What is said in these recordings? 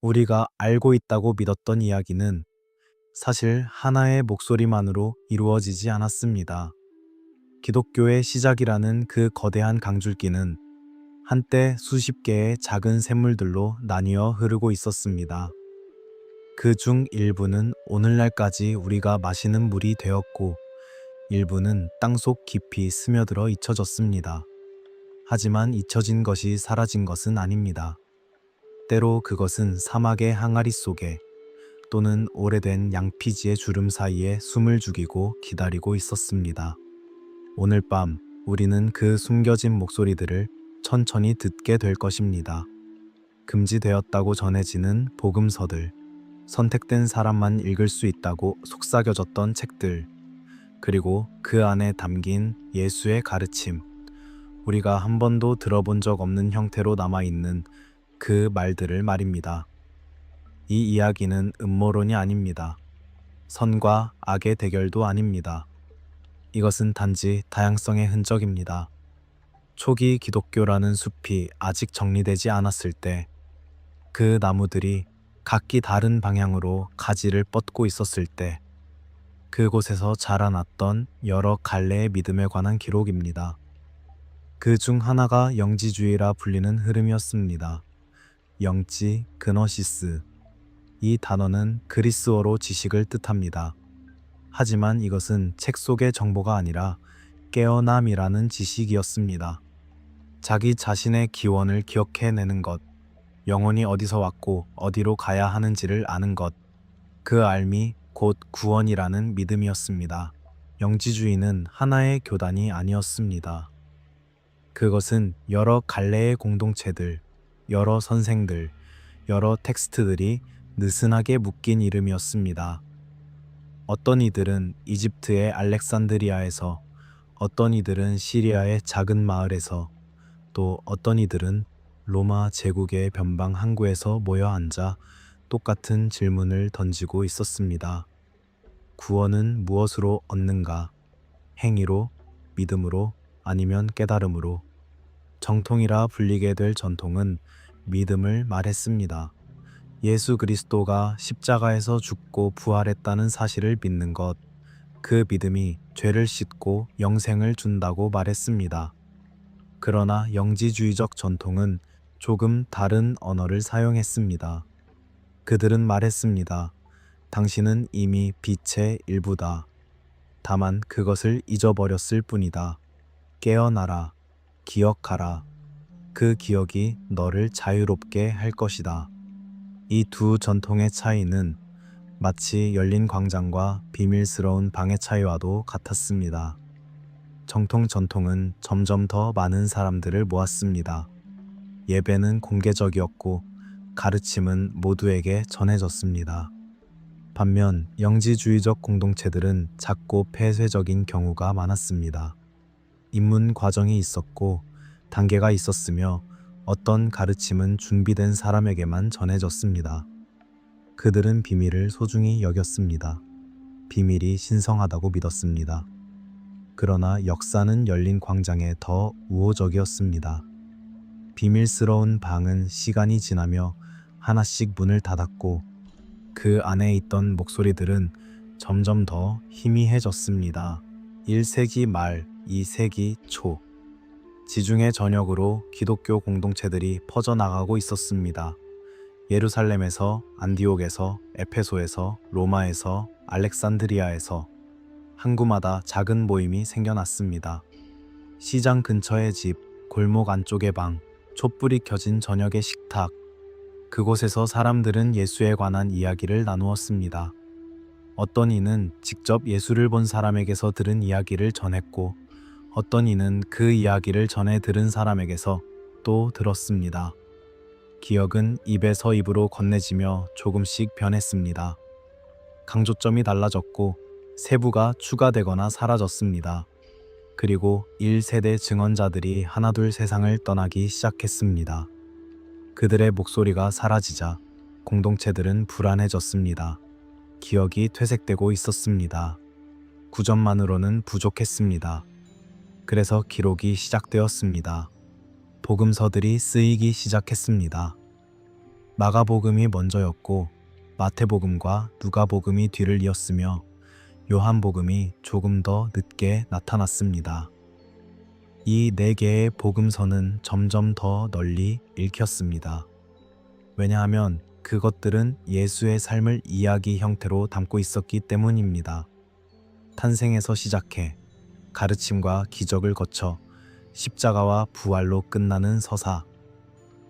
우리가 알고 있다고 믿었던 이야기는 사실 하나의 목소리만으로 이루어지지 않았습니다. 기독교의 시작이라는 그 거대한 강줄기는 한때 수십 개의 작은 샘물들로 나뉘어 흐르고 있었습니다. 그 중 일부는 오늘날까지 우리가 마시는 물이 되었고, 일부는 땅속 깊이 스며들어 잊혀졌습니다. 하지만 잊혀진 것이 사라진 것은 아닙니다. 때로 그것은 사막의 항아리 속에 또는 오래된 양피지의 주름 사이에 숨을 죽이고 기다리고 있었습니다. 오늘 밤 우리는 그 숨겨진 목소리들을 천천히 듣게 될 것입니다. 금지되었다고 전해지는 복음서들, 선택된 사람만 읽을 수 있다고 속삭여졌던 책들, 그리고 그 안에 담긴 예수의 가르침, 우리가 한 번도 들어본 적 없는 형태로 남아있는 그 말들을 말입니다. 이 이야기는 음모론이 아닙니다. 선과 악의 대결도 아닙니다. 이것은 단지 다양성의 흔적입니다. 초기 기독교라는 숲이 아직 정리되지 않았을 때, 그 나무들이 각기 다른 방향으로 가지를 뻗고 있었을 때, 그곳에서 자라났던 여러 갈래의 믿음에 관한 기록입니다. 그 중 하나가 영지주의라 불리는 흐름이었습니다. 영지, 그너시스. 이 단어는 그리스어로 지식을 뜻합니다. 하지만 이것은 책 속의 정보가 아니라 깨어남이라는 지식이었습니다. 자기 자신의 기원을 기억해내는 것, 영혼이 어디서 왔고 어디로 가야 하는지를 아는 것, 그 알미 곧 구원이라는 믿음이었습니다. 영지주의는 하나의 교단이 아니었습니다. 그것은 여러 갈래의 공동체들, 여러 선생들, 여러 텍스트들이 느슨하게 묶인 이름이었습니다. 어떤 이들은 이집트의 알렉산드리아에서, 어떤 이들은 시리아의 작은 마을에서, 또 어떤 이들은 로마 제국의 변방 항구에서 모여 앉아 똑같은 질문을 던지고 있었습니다. 구원은 무엇으로 얻는가? 행위로, 믿음으로, 아니면 깨달음으로? 정통이라 불리게 될 전통은 믿음을 말했습니다. 예수 그리스도가 십자가에서 죽고 부활했다는 사실을 믿는 것, 그 믿음이 죄를 씻고 영생을 준다고 말했습니다. 그러나 영지주의적 전통은 조금 다른 언어를 사용했습니다. 그들은 말했습니다. 당신은 이미 빛의 일부다. 다만 그것을 잊어버렸을 뿐이다. 깨어나라. 기억하라. 그 기억이 너를 자유롭게 할 것이다. 이 두 전통의 차이는 마치 열린 광장과 비밀스러운 방의 차이와도 같았습니다. 전통은 점점 더 많은 사람들을 모았습니다. 예배는 공개적이었고 가르침은 모두에게 전해졌습니다. 반면 영지주의적 공동체들은 작고 폐쇄적인 경우가 많았습니다. 입문 과정이 있었고 단계가 있었으며 어떤 가르침은 준비된 사람에게만 전해졌습니다. 그들은 비밀을 소중히 여겼습니다. 비밀이 신성하다고 믿었습니다. 그러나 역사는 열린 광장에 더 우호적이었습니다. 비밀스러운 방은 시간이 지나며 하나씩 문을 닫았고 그 안에 있던 목소리들은 점점 더 희미해졌습니다. 1세기 말, 2세기 초, 지중해 전역으로 기독교 공동체들이 퍼져나가고 있었습니다. 예루살렘에서, 안디옥에서, 에페소에서, 로마에서, 알렉산드리아에서 항구마다 작은 모임이 생겨났습니다. 시장 근처의 집, 골목 안쪽의 방, 촛불이 켜진 저녁의 식탁, 그곳에서 사람들은 예수에 관한 이야기를 나누었습니다. 어떤 이는 직접 예수를 본 사람에게서 들은 이야기를 전했고, 어떤 이는 그 이야기를 전해 들은 사람에게서 또 들었습니다. 기억은 입에서 입으로 건네지며 조금씩 변했습니다. 강조점이 달라졌고 세부가 추가되거나 사라졌습니다. 그리고 1세대 증언자들이 하나둘 세상을 떠나기 시작했습니다. 그들의 목소리가 사라지자 공동체들은 불안해졌습니다. 기억이 퇴색되고 있었습니다. 구전만으로는 부족했습니다. 그래서 기록이 시작되었습니다. 복음서들이 쓰이기 시작했습니다. 마가복음이 먼저였고 마태복음과 누가복음이 뒤를 이었으며 요한복음이 조금 더 늦게 나타났습니다. 이 네 개의 복음서는 점점 더 널리 읽혔습니다. 왜냐하면 그것들은 예수의 삶을 이야기 형태로 담고 있었기 때문입니다. 탄생에서 시작해 가르침과 기적을 거쳐 십자가와 부활로 끝나는 서사.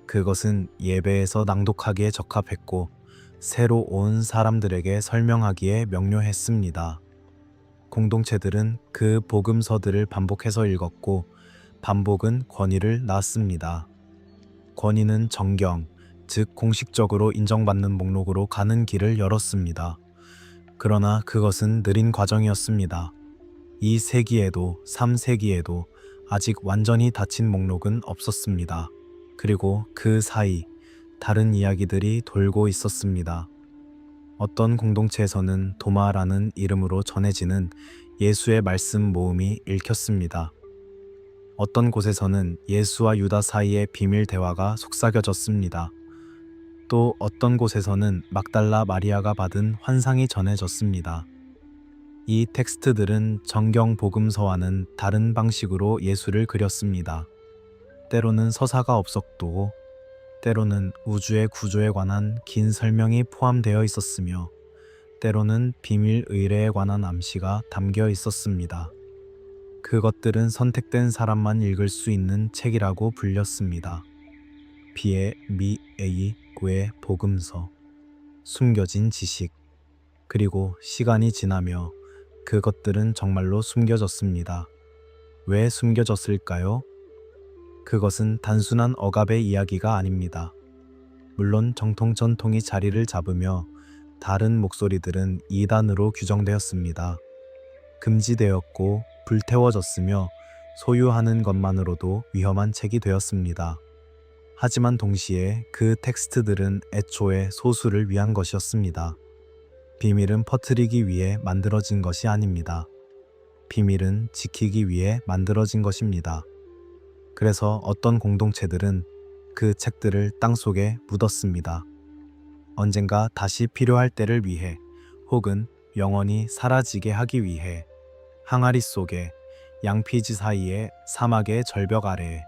그것은 예배에서 낭독하기에 적합했고 새로 온 사람들에게 설명하기에 명료했습니다. 공동체들은 그 복음서들을 반복해서 읽었고 반복은 권위를 낳았습니다. 권위는 정경, 즉 공식적으로 인정받는 목록으로 가는 길을 열었습니다. 그러나 그것은 느린 과정이었습니다. 2세기에도 3세기에도 아직 완전히 닫힌 목록은 없었습니다. 그리고 그 사이 다른 이야기들이 돌고 있었습니다. 어떤 공동체에서는 도마라는 이름으로 전해지는 예수의 말씀 모음이 읽혔습니다. 어떤 곳에서는 예수와 유다 사이의 비밀 대화가 속삭여졌습니다. 또 어떤 곳에서는 막달라 마리아가 받은 환상이 전해졌습니다. 이 텍스트들은 정경 복음서와는 다른 방식으로 예수를 그렸습니다. 때로는 서사가 없었고 때로는 우주의 구조에 관한 긴 설명이 포함되어 있었으며 때로는 비밀 의례에 관한 암시가 담겨 있었습니다. 그것들은 선택된 사람만 읽을 수 있는 책이라고 불렸습니다. 비의 미에이 구의 복음서, 숨겨진 지식, 그리고 시간이 지나며 그것들은 정말로 숨겨졌습니다. 왜 숨겨졌을까요? 그것은 단순한 억압의 이야기가 아닙니다. 물론 정통 전통이 자리를 잡으며 다른 목소리들은 이단으로 규정되었습니다. 금지되었고 불태워졌으며 소유하는 것만으로도 위험한 책이 되었습니다. 하지만 동시에 그 텍스트들은 애초에 소수를 위한 것이었습니다. 비밀은 퍼뜨리기 위해 만들어진 것이 아닙니다. 비밀은 지키기 위해 만들어진 것입니다. 그래서 어떤 공동체들은 그 책들을 땅속에 묻었습니다. 언젠가 다시 필요할 때를 위해 혹은 영원히 사라지게 하기 위해 항아리 속에 양피지 사이에 사막의 절벽 아래에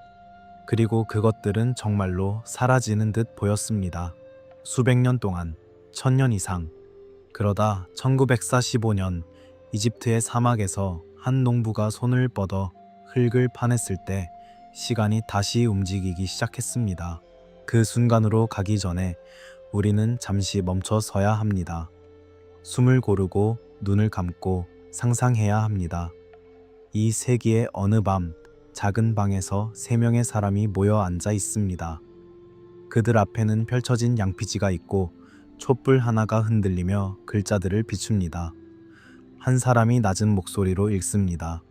그리고 그것들은 정말로 사라지는 듯 보였습니다. 수백 년 동안, 1000년 이상. 그러다 1945년 이집트의 사막에서 한 농부가 손을 뻗어 흙을 파냈을 때 시간이 다시 움직이기 시작했습니다. 그 순간으로 가기 전에 우리는 잠시 멈춰 서야 합니다. 숨을 고르고 눈을 감고 상상해야 합니다. 이 세기의 어느 밤 작은 방에서 3명의 사람이 모여 앉아 있습니다. 그들 앞에는 펼쳐진 양피지가 있고 촛불 하나가 흔들리며 글자들을 비춥니다. 한 사람이 낮은 목소리로 읽습니다.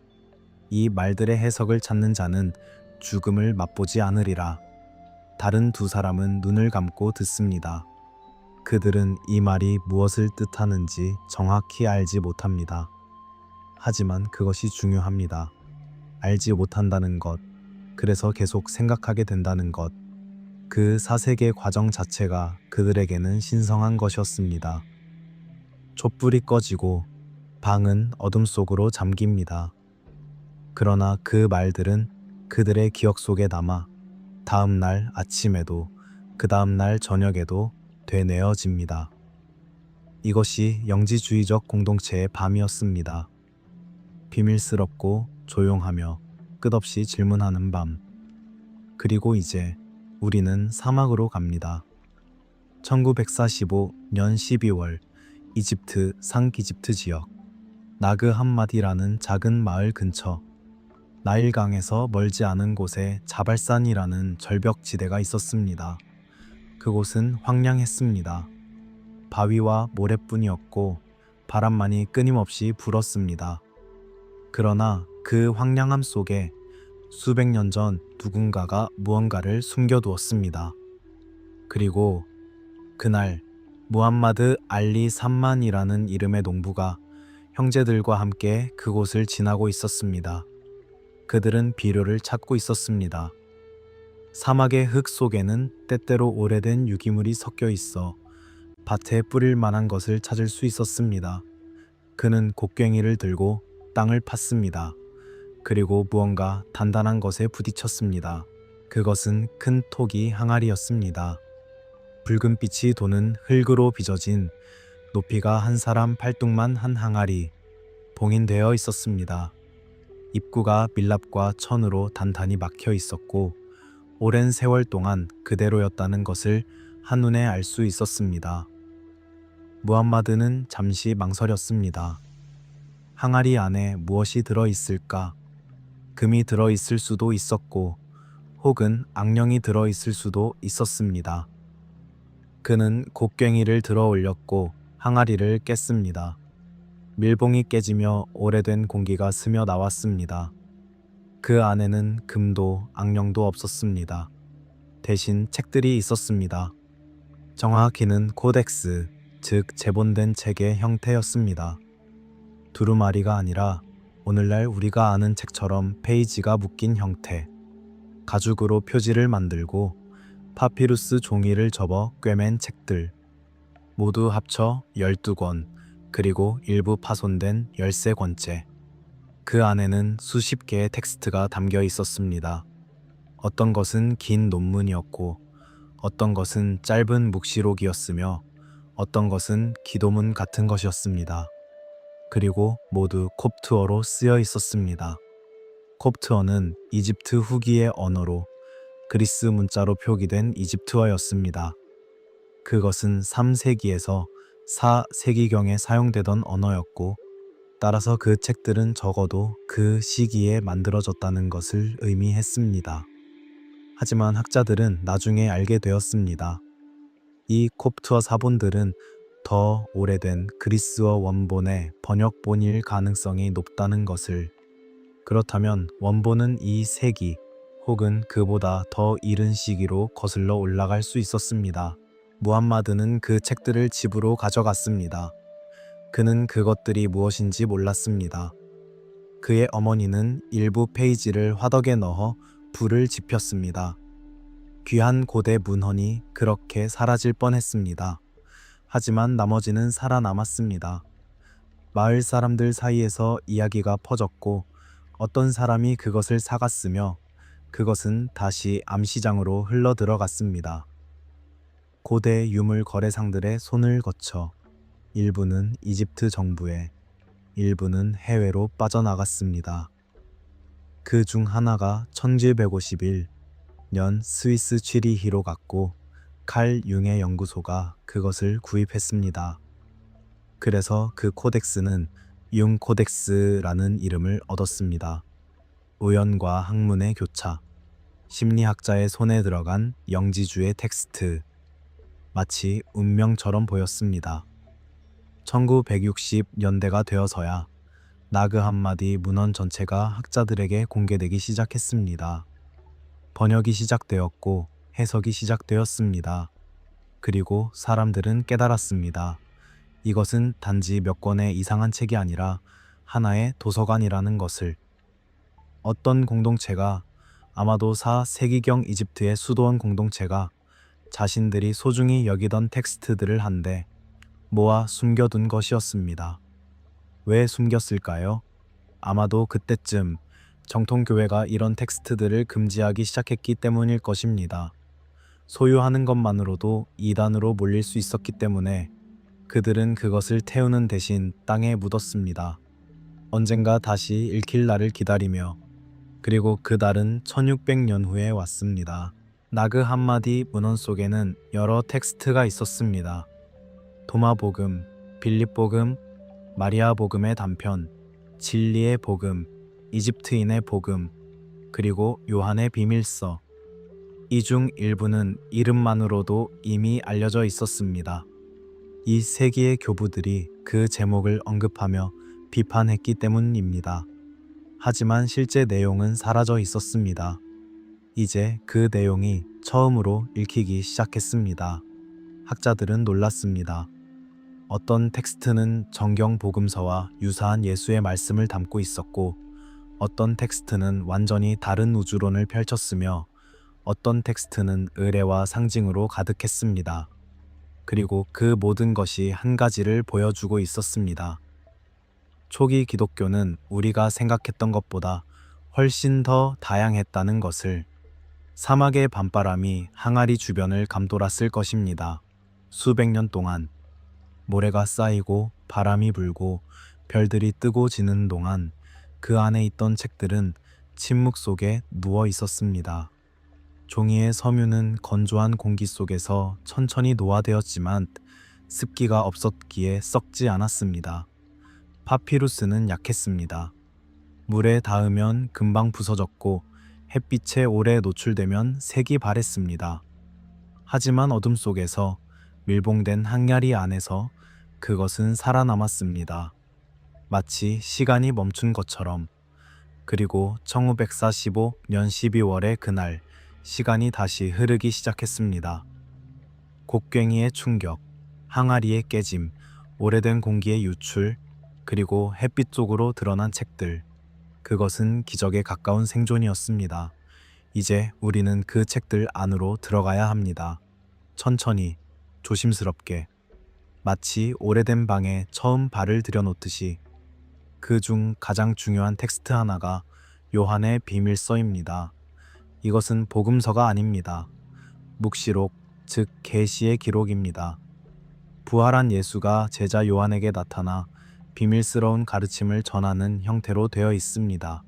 이 말들의 해석을 찾는 자는 죽음을 맛보지 않으리라. 다른 두 사람은 눈을 감고 듣습니다. 그들은 이 말이 무엇을 뜻하는지 정확히 알지 못합니다. 하지만 그것이 중요합니다. 알지 못한다는 것, 그래서 계속 생각하게 된다는 것. 그 사색의 과정 자체가 그들에게는 신성한 것이었습니다. 촛불이 꺼지고 방은 어둠 속으로 잠깁니다. 그러나 그 말들은 그들의 기억 속에 남아 다음 날 아침에도 그 다음 날 저녁에도 되뇌어집니다. 이것이 영지주의적 공동체의 밤이었습니다. 비밀스럽고 조용하며 끝없이 질문하는 밤. 그리고 이제 우리는 사막으로 갑니다. 1945년 12월 이집트 상기집트 지역 나그 함마디라는 작은 마을 근처 나일강에서 멀지 않은 곳에 자발산이라는 절벽지대가 있었습니다. 그곳은 황량했습니다. 바위와 모래뿐이었고 바람만이 끊임없이 불었습니다. 그러나 그 황량함 속에 수백 년 전 누군가가 무언가를 숨겨두었습니다. 그리고 그날 무함마드 알리 삼만이라는 이름의 농부가 형제들과 함께 그곳을 지나고 있었습니다. 그들은 비료를 찾고 있었습니다. 사막의 흙 속에는 때때로 오래된 유기물이 섞여 있어 밭에 뿌릴 만한 것을 찾을 수 있었습니다. 그는 곡괭이를 들고 땅을 팠습니다. 그리고 무언가 단단한 것에 부딪혔습니다. 그것은 큰 토기 항아리였습니다. 붉은 빛이 도는 흙으로 빚어진 높이가 한 사람 팔뚝만 한 항아리, 봉인되어 있었습니다. 입구가 밀랍과 천으로 단단히 막혀 있었고 오랜 세월 동안 그대로였다는 것을 한눈에 알 수 있었습니다. 무함마드는 잠시 망설였습니다. 항아리 안에 무엇이 들어있을까? 금이 들어있을 수도 있었고 혹은 악령이 들어있을 수도 있었습니다. 그는 곡괭이를 들어 올렸고 항아리를 깼습니다. 밀봉이 깨지며 오래된 공기가 스며 나왔습니다. 그 안에는 금도 악령도 없었습니다. 대신 책들이 있었습니다. 정확히는 코덱스, 즉 제본된 책의 형태였습니다. 두루마리가 아니라 오늘날 우리가 아는 책처럼 페이지가 묶인 형태. 가죽으로 표지를 만들고 파피루스 종이를 접어 꿰맨 책들. 모두 합쳐 12권, 그리고 일부 파손된 13권째. 그 안에는 수십 개의 텍스트가 담겨 있었습니다. 어떤 것은 긴 논문이었고 어떤 것은 짧은 묵시록이었으며 어떤 것은 기도문 같은 것이었습니다. 그리고 모두 콥트어로 쓰여 있었습니다. 콥트어는 이집트 후기의 언어로 그리스 문자로 표기된 이집트어였습니다. 그것은 3세기에서 4세기경에 사용되던 언어였고 따라서 그 책들은 적어도 그 시기에 만들어졌다는 것을 의미했습니다. 하지만 학자들은 나중에 알게 되었습니다. 이 콥트어 사본들은 더 오래된 그리스어 원본의 번역본일 가능성이 높다는 것을. 그렇다면 원본은 이 세기 혹은 그보다 더 이른 시기로 거슬러 올라갈 수 있었습니다. 무함마드는 그 책들을 집으로 가져갔습니다. 그는 그것들이 무엇인지 몰랐습니다. 그의 어머니는 일부 페이지를 화덕에 넣어 불을 지폈습니다. 귀한 고대 문헌이 그렇게 사라질 뻔했습니다. 하지만 나머지는 살아남았습니다. 마을 사람들 사이에서 이야기가 퍼졌고 어떤 사람이 그것을 사갔으며 그것은 다시 암시장으로 흘러들어갔습니다. 고대 유물 거래상들의 손을 거쳐 일부는 이집트 정부에, 일부는 해외로 빠져나갔습니다. 그 중 하나가 1751년 스위스 취리히로 갔고 칼 융의 연구소가 그것을 구입했습니다. 그래서 그 코덱스는 융 코덱스라는 이름을 얻었습니다. 우연과 학문의 교차, 심리학자의 손에 들어간 영지주의 텍스트, 마치 운명처럼 보였습니다. 1960년대가 되어서야 나그 함마디 문헌 전체가 학자들에게 공개되기 시작했습니다. 번역이 시작되었고 해석이 시작되었습니다. 그리고 사람들은 깨달았습니다. 이것은 단지 몇 권의 이상한 책이 아니라 하나의 도서관이라는 것을. 어떤 공동체가, 아마도 4세기경 이집트의 수도원 공동체가 자신들이 소중히 여기던 텍스트들을 한데 모아 숨겨둔 것이었습니다. 왜 숨겼을까요? 아마도 그때쯤 정통교회가 이런 텍스트들을 금지하기 시작했기 때문일 것입니다. 소유하는 것만으로도 이단으로 몰릴 수 있었기 때문에 그들은 그것을 태우는 대신 땅에 묻었습니다. 언젠가 다시 읽힐 날을 기다리며. 그리고 그 날은 1600년 후에 왔습니다. 나그 함마디 문헌 속에는 여러 텍스트가 있었습니다. 도마복음, 빌립복음, 마리아복음의 단편, 진리의 복음, 이집트인의 복음, 그리고 요한의 비밀서. 이 중 일부는 이름만으로도 이미 알려져 있었습니다. 이 세기의 교부들이 그 제목을 언급하며 비판했기 때문입니다. 하지만 실제 내용은 사라져 있었습니다. 이제 그 내용이 처음으로 읽히기 시작했습니다. 학자들은 놀랐습니다. 어떤 텍스트는 정경 복음서와 유사한 예수의 말씀을 담고 있었고 어떤 텍스트는 완전히 다른 우주론을 펼쳤으며 어떤 텍스트는 의례와 상징으로 가득했습니다. 그리고 그 모든 것이 한 가지를 보여주고 있었습니다. 초기 기독교는 우리가 생각했던 것보다 훨씬 더 다양했다는 것을. 사막의 밤바람이 항아리 주변을 감돌았을 것입니다. 수백 년 동안 모래가 쌓이고 바람이 불고 별들이 뜨고 지는 동안 그 안에 있던 책들은 침묵 속에 누워 있었습니다. 종이의 섬유는 건조한 공기 속에서 천천히 노화되었지만 습기가 없었기에 썩지 않았습니다. 파피루스는 약했습니다. 물에 닿으면 금방 부서졌고 햇빛에 오래 노출되면 색이 바랬습니다. 하지만 어둠 속에서 밀봉된 항야리 안에서 그것은 살아남았습니다. 마치 시간이 멈춘 것처럼. 그리고 1545년 12월의 그날 시간이 다시 흐르기 시작했습니다. 곡괭이의 충격, 항아리의 깨짐, 오래된 공기의 유출, 그리고 햇빛 속으로 드러난 책들. 그것은 기적에 가까운 생존이었습니다. 이제 우리는 그 책들 안으로 들어가야 합니다. 천천히, 조심스럽게, 마치 오래된 방에 처음 발을 들여놓듯이. 그 중 가장 중요한 텍스트 하나가 요한의 비밀서입니다. 이것은 복음서가 아닙니다. 묵시록, 즉 계시의 기록입니다. 부활한 예수가 제자 요한에게 나타나 비밀스러운 가르침을 전하는 형태로 되어 있습니다.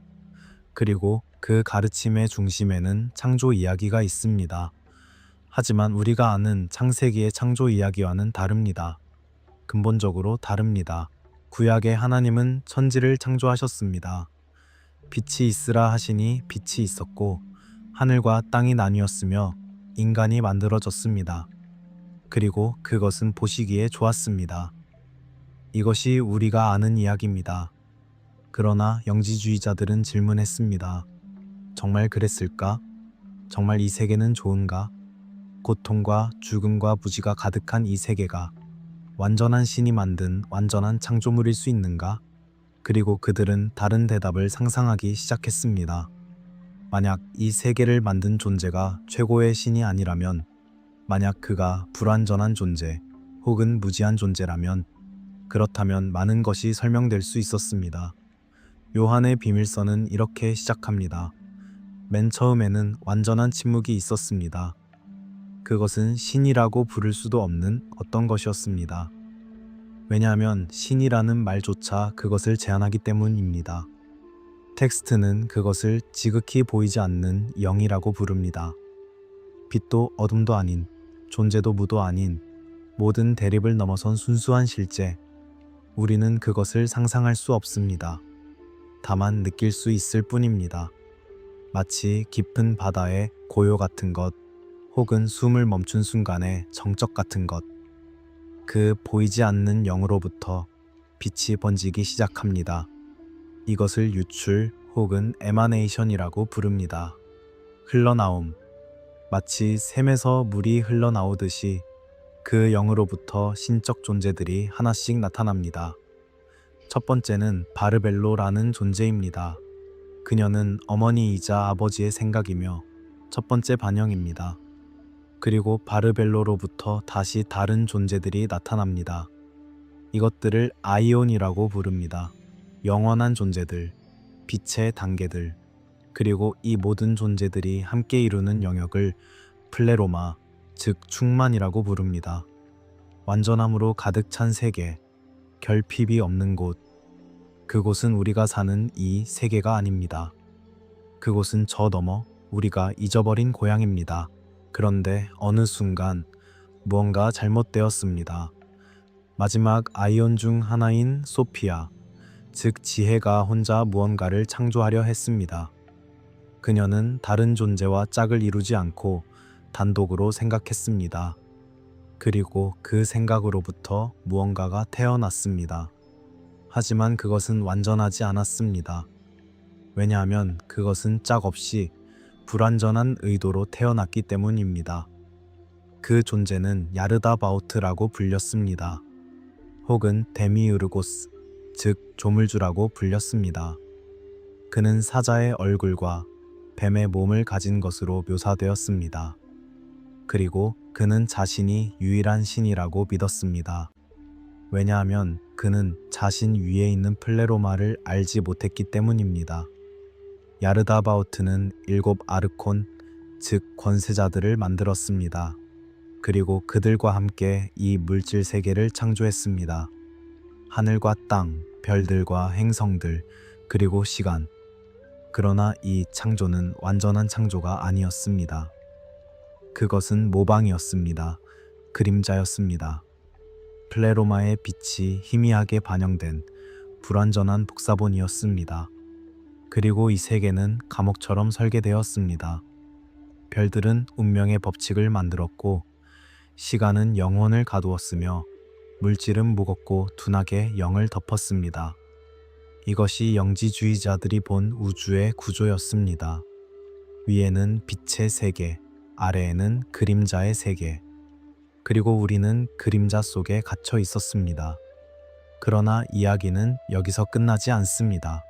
그리고 그 가르침의 중심에는 창조 이야기가 있습니다. 하지만 우리가 아는 창세기의 창조 이야기와는 다릅니다. 근본적으로 다릅니다. 구약의 하나님은 천지를 창조하셨습니다. 빛이 있으라 하시니 빛이 있었고 하늘과 땅이 나뉘었으며 인간이 만들어졌습니다. 그리고 그것은 보시기에 좋았습니다. 이것이 우리가 아는 이야기입니다. 그러나 영지주의자들은 질문했습니다. 정말 그랬을까? 정말 이 세계는 좋은가? 고통과 죽음과 무지가 가득한 이 세계가 완전한 신이 만든 완전한 창조물일 수 있는가? 그리고 그들은 다른 대답을 상상하기 시작했습니다. 만약 이 세계를 만든 존재가 최고의 신이 아니라면, 만약 그가 불완전한 존재 혹은 무지한 존재라면, 그렇다면 많은 것이 설명될 수 있었습니다. 요한의 비밀서는 이렇게 시작합니다. 맨 처음에는 완전한 침묵이 있었습니다. 그것은 신이라고 부를 수도 없는 어떤 것이었습니다. 왜냐하면 신이라는 말조차 그것을 제한하기 때문입니다. 텍스트는 그것을 지극히 보이지 않는 영이라고 부릅니다. 빛도 어둠도 아닌, 존재도 무도 아닌, 모든 대립을 넘어선 순수한 실제. 우리는 그것을 상상할 수 없습니다. 다만 느낄 수 있을 뿐입니다. 마치 깊은 바다의 고요 같은 것, 혹은 숨을 멈춘 순간의 정적 같은 것. 그 보이지 않는 영으로부터 빛이 번지기 시작합니다. 이것을 유출 혹은 에마네이션이라고 부릅니다. 흘러나옴. 마치 샘에서 물이 흘러나오듯이 그 영으로부터 신적 존재들이 하나씩 나타납니다. 첫 번째는 바르벨로라는 존재입니다. 그녀는 어머니이자 아버지의 생각이며 첫 번째 반영입니다. 그리고 바르벨로로부터 다시 다른 존재들이 나타납니다. 이것들을 아이온이라고 부릅니다. 영원한 존재들, 빛의 단계들, 그리고 이 모든 존재들이 함께 이루는 영역을 플레로마, 즉 충만이라고 부릅니다. 완전함으로 가득 찬 세계, 결핍이 없는 곳. 그곳은 우리가 사는 이 세계가 아닙니다. 그곳은 저 너머 우리가 잊어버린 고향입니다. 그런데 어느 순간 무언가 잘못되었습니다. 마지막 아이온 중 하나인 소피아, 즉 지혜가 혼자 무언가를 창조하려 했습니다. 그녀는 다른 존재와 짝을 이루지 않고 단독으로 생각했습니다. 그리고 그 생각으로부터 무언가가 태어났습니다. 하지만 그것은 완전하지 않았습니다. 왜냐하면 그것은 짝 없이 불완전한 의도로 태어났기 때문입니다. 그 존재는 야르다바오트라고 불렸습니다. 혹은 데미우르고스, 즉 조물주라고 불렸습니다. 그는 사자의 얼굴과 뱀의 몸을 가진 것으로 묘사되었습니다. 그리고 그는 자신이 유일한 신이라고 믿었습니다. 왜냐하면 그는 자신 위에 있는 플레로마를 알지 못했기 때문입니다. 야르다바오트는 7 아르콘, 즉 권세자들을 만들었습니다. 그리고 그들과 함께 이 물질 세계를 창조했습니다. 하늘과 땅, 별들과 행성들, 그리고 시간. 그러나 이 창조는 완전한 창조가 아니었습니다. 그것은 모방이었습니다. 그림자였습니다. 플레로마의 빛이 희미하게 반영된 불완전한 복사본이었습니다. 그리고 이 세계는 감옥처럼 설계되었습니다. 별들은 운명의 법칙을 만들었고, 시간은 영혼을 가두었으며, 물질은 무겁고 둔하게 영을 덮었습니다. 이것이 영지주의자들이 본 우주의 구조였습니다. 위에는 빛의 세계, 아래에는 그림자의 세계, 그리고 우리는 그림자 속에 갇혀 있었습니다. 그러나 이야기는 여기서 끝나지 않습니다.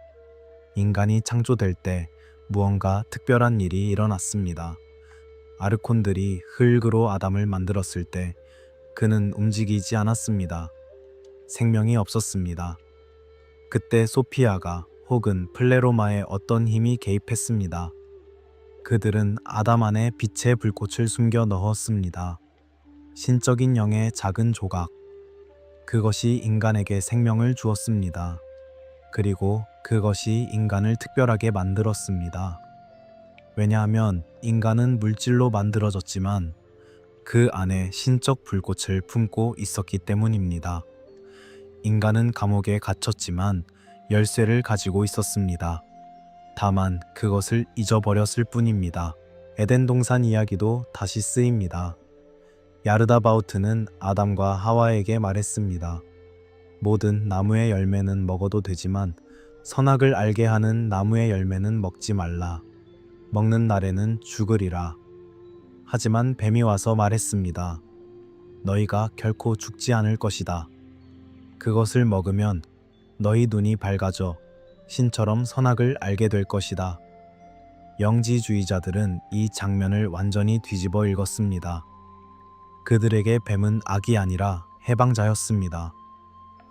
인간이 창조될 때 무언가 특별한 일이 일어났습니다. 아르콘들이 흙으로 아담을 만들었을 때 그는 움직이지 않았습니다. 생명이 없었습니다. 그때 소피아가 혹은 플레로마의 어떤 힘이 개입했습니다. 그들은 아담 안에 빛의 불꽃을 숨겨 넣었습니다. 신적인 영의 작은 조각, 그것이 인간에게 생명을 주었습니다. 그리고 그것이 인간을 특별하게 만들었습니다. 왜냐하면 인간은 물질로 만들어졌지만 그 안에 신적 불꽃을 품고 있었기 때문입니다. 인간은 감옥에 갇혔지만 열쇠를 가지고 있었습니다. 다만 그것을 잊어버렸을 뿐입니다. 에덴 동산 이야기도 다시 쓰입니다. 야르다바우트는 아담과 하와에게 말했습니다. 모든 나무의 열매는 먹어도 되지만 선악을 알게 하는 나무의 열매는 먹지 말라. 먹는 날에는 죽으리라. 하지만 뱀이 와서 말했습니다. 너희가 결코 죽지 않을 것이다. 그것을 먹으면 너희 눈이 밝아져 신처럼 선악을 알게 될 것이다. 영지주의자들은 이 장면을 완전히 뒤집어 읽었습니다. 그들에게 뱀은 악이 아니라 해방자였습니다.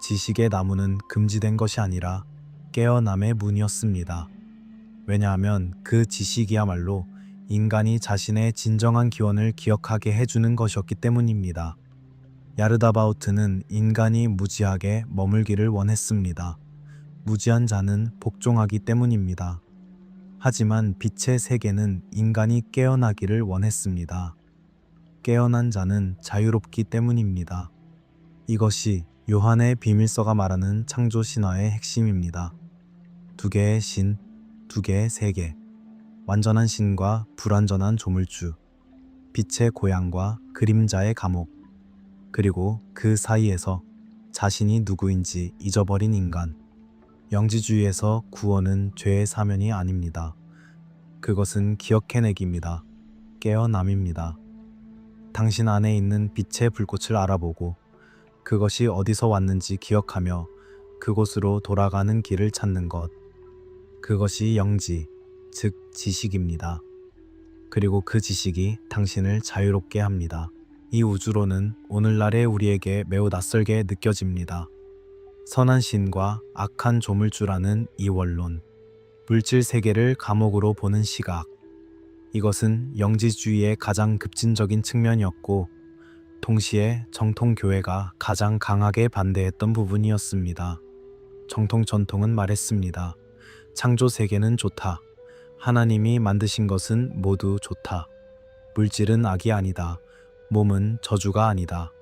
지식의 나무는 금지된 것이 아니라 깨어남의 문이었습니다. 왜냐하면 그 지식이야말로 인간이 자신의 진정한 기원을 기억하게 해주는 것이었기 때문입니다. 야르다바우트는 인간이 무지하게 머물기를 원했습니다. 무지한 자는 복종하기 때문입니다. 하지만 빛의 세계는 인간이 깨어나기를 원했습니다. 깨어난 자는 자유롭기 때문입니다. 이것이 요한의 비밀서가 말하는 창조 신화의 핵심입니다. 2개의 신, 2개의 세계, 완전한 신과 불완전한 조물주, 빛의 고향과 그림자의 감옥, 그리고 그 사이에서 자신이 누구인지 잊어버린 인간. 영지주의에서 구원은 죄의 사면이 아닙니다. 그것은 기억해내기입니다. 깨어남입니다. 당신 안에 있는 빛의 불꽃을 알아보고 그것이 어디서 왔는지 기억하며 그곳으로 돌아가는 길을 찾는 것. 그것이 영지, 즉 지식입니다. 그리고 그 지식이 당신을 자유롭게 합니다. 이 우주론은 오늘날의 우리에게 매우 낯설게 느껴집니다. 선한 신과 악한 조물주라는 이 원론, 물질 세계를 감옥으로 보는 시각. 이것은 영지주의의 가장 급진적인 측면이었고 동시에 정통교회가 가장 강하게 반대했던 부분이었습니다. 정통 전통은 말했습니다. 창조 세계는 좋다. 하나님이 만드신 것은 모두 좋다. 물질은 악이 아니다. 몸은 저주가 아니다.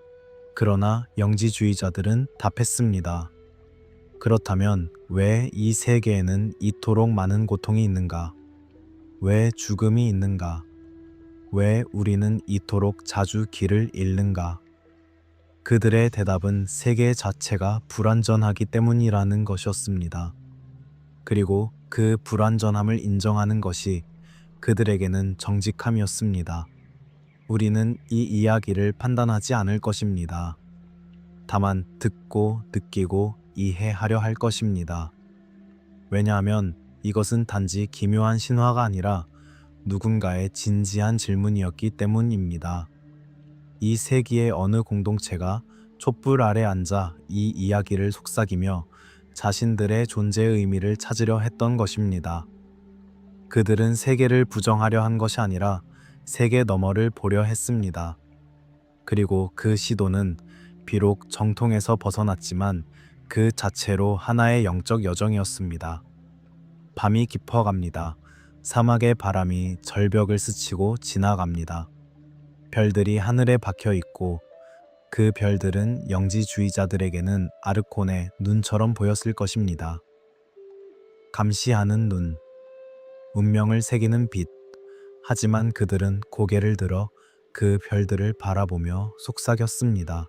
그러나 영지주의자들은 답했습니다. 그렇다면 왜 이 세계에는 이토록 많은 고통이 있는가? 왜 죽음이 있는가? 왜 우리는 이토록 자주 길을 잃는가? 그들의 대답은 세계 자체가 불완전하기 때문이라는 것이었습니다. 그리고 그 불완전함을 인정하는 것이 그들에게는 정직함이었습니다. 우리는 이 이야기를 판단하지 않을 것입니다. 다만 듣고 느끼고 이해하려 할 것입니다. 왜냐하면 이것은 단지 기묘한 신화가 아니라 누군가의 진지한 질문이었기 때문입니다. 이 세기의 어느 공동체가 촛불 아래 앉아 이 이야기를 속삭이며 자신들의 존재의 의미를 찾으려 했던 것입니다. 그들은 세계를 부정하려 한 것이 아니라 세계 너머를 보려 했습니다. 그리고 그 시도는 비록 정통에서 벗어났지만 그 자체로 하나의 영적 여정이었습니다. 밤이 깊어갑니다. 사막의 바람이 절벽을 스치고 지나갑니다. 별들이 하늘에 박혀 있고 그 별들은 영지주의자들에게는 아르콘의 눈처럼 보였을 것입니다. 감시하는 눈, 운명을 새기는 빛. 하지만 그들은 고개를 들어 그 별들을 바라보며 속삭였습니다.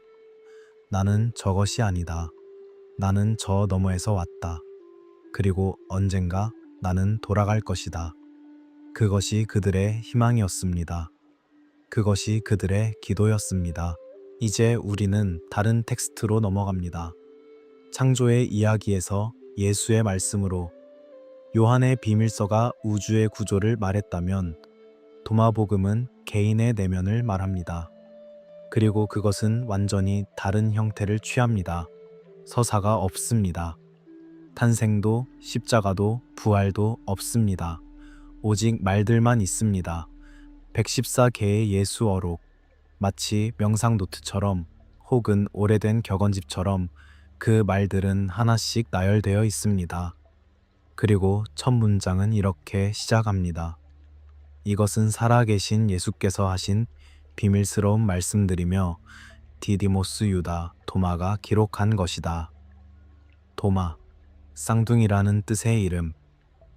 나는 저것이 아니다. 나는 저 너머에서 왔다. 그리고 언젠가 나는 돌아갈 것이다. 그것이 그들의 희망이었습니다. 그것이 그들의 기도였습니다. 이제 우리는 다른 텍스트로 넘어갑니다. 창조의 이야기에서 예수의 말씀으로 요한의 비밀서가 우주의 구조를 말했다면 도마복음은 개인의 내면을 말합니다. 그리고 그것은 완전히 다른 형태를 취합니다. 서사가 없습니다. 탄생도 십자가도 부활도 없습니다. 오직 말들만 있습니다. 114개의 예수 어록, 마치 명상 노트처럼 혹은 오래된 격언집처럼 그 말들은 하나씩 나열되어 있습니다. 그리고 첫 문장은 이렇게 시작합니다. 이것은 살아계신 예수께서 하신 비밀스러운 말씀들이며 디디모스 유다 도마가 기록한 것이다. 도마, 쌍둥이라는 뜻의 이름,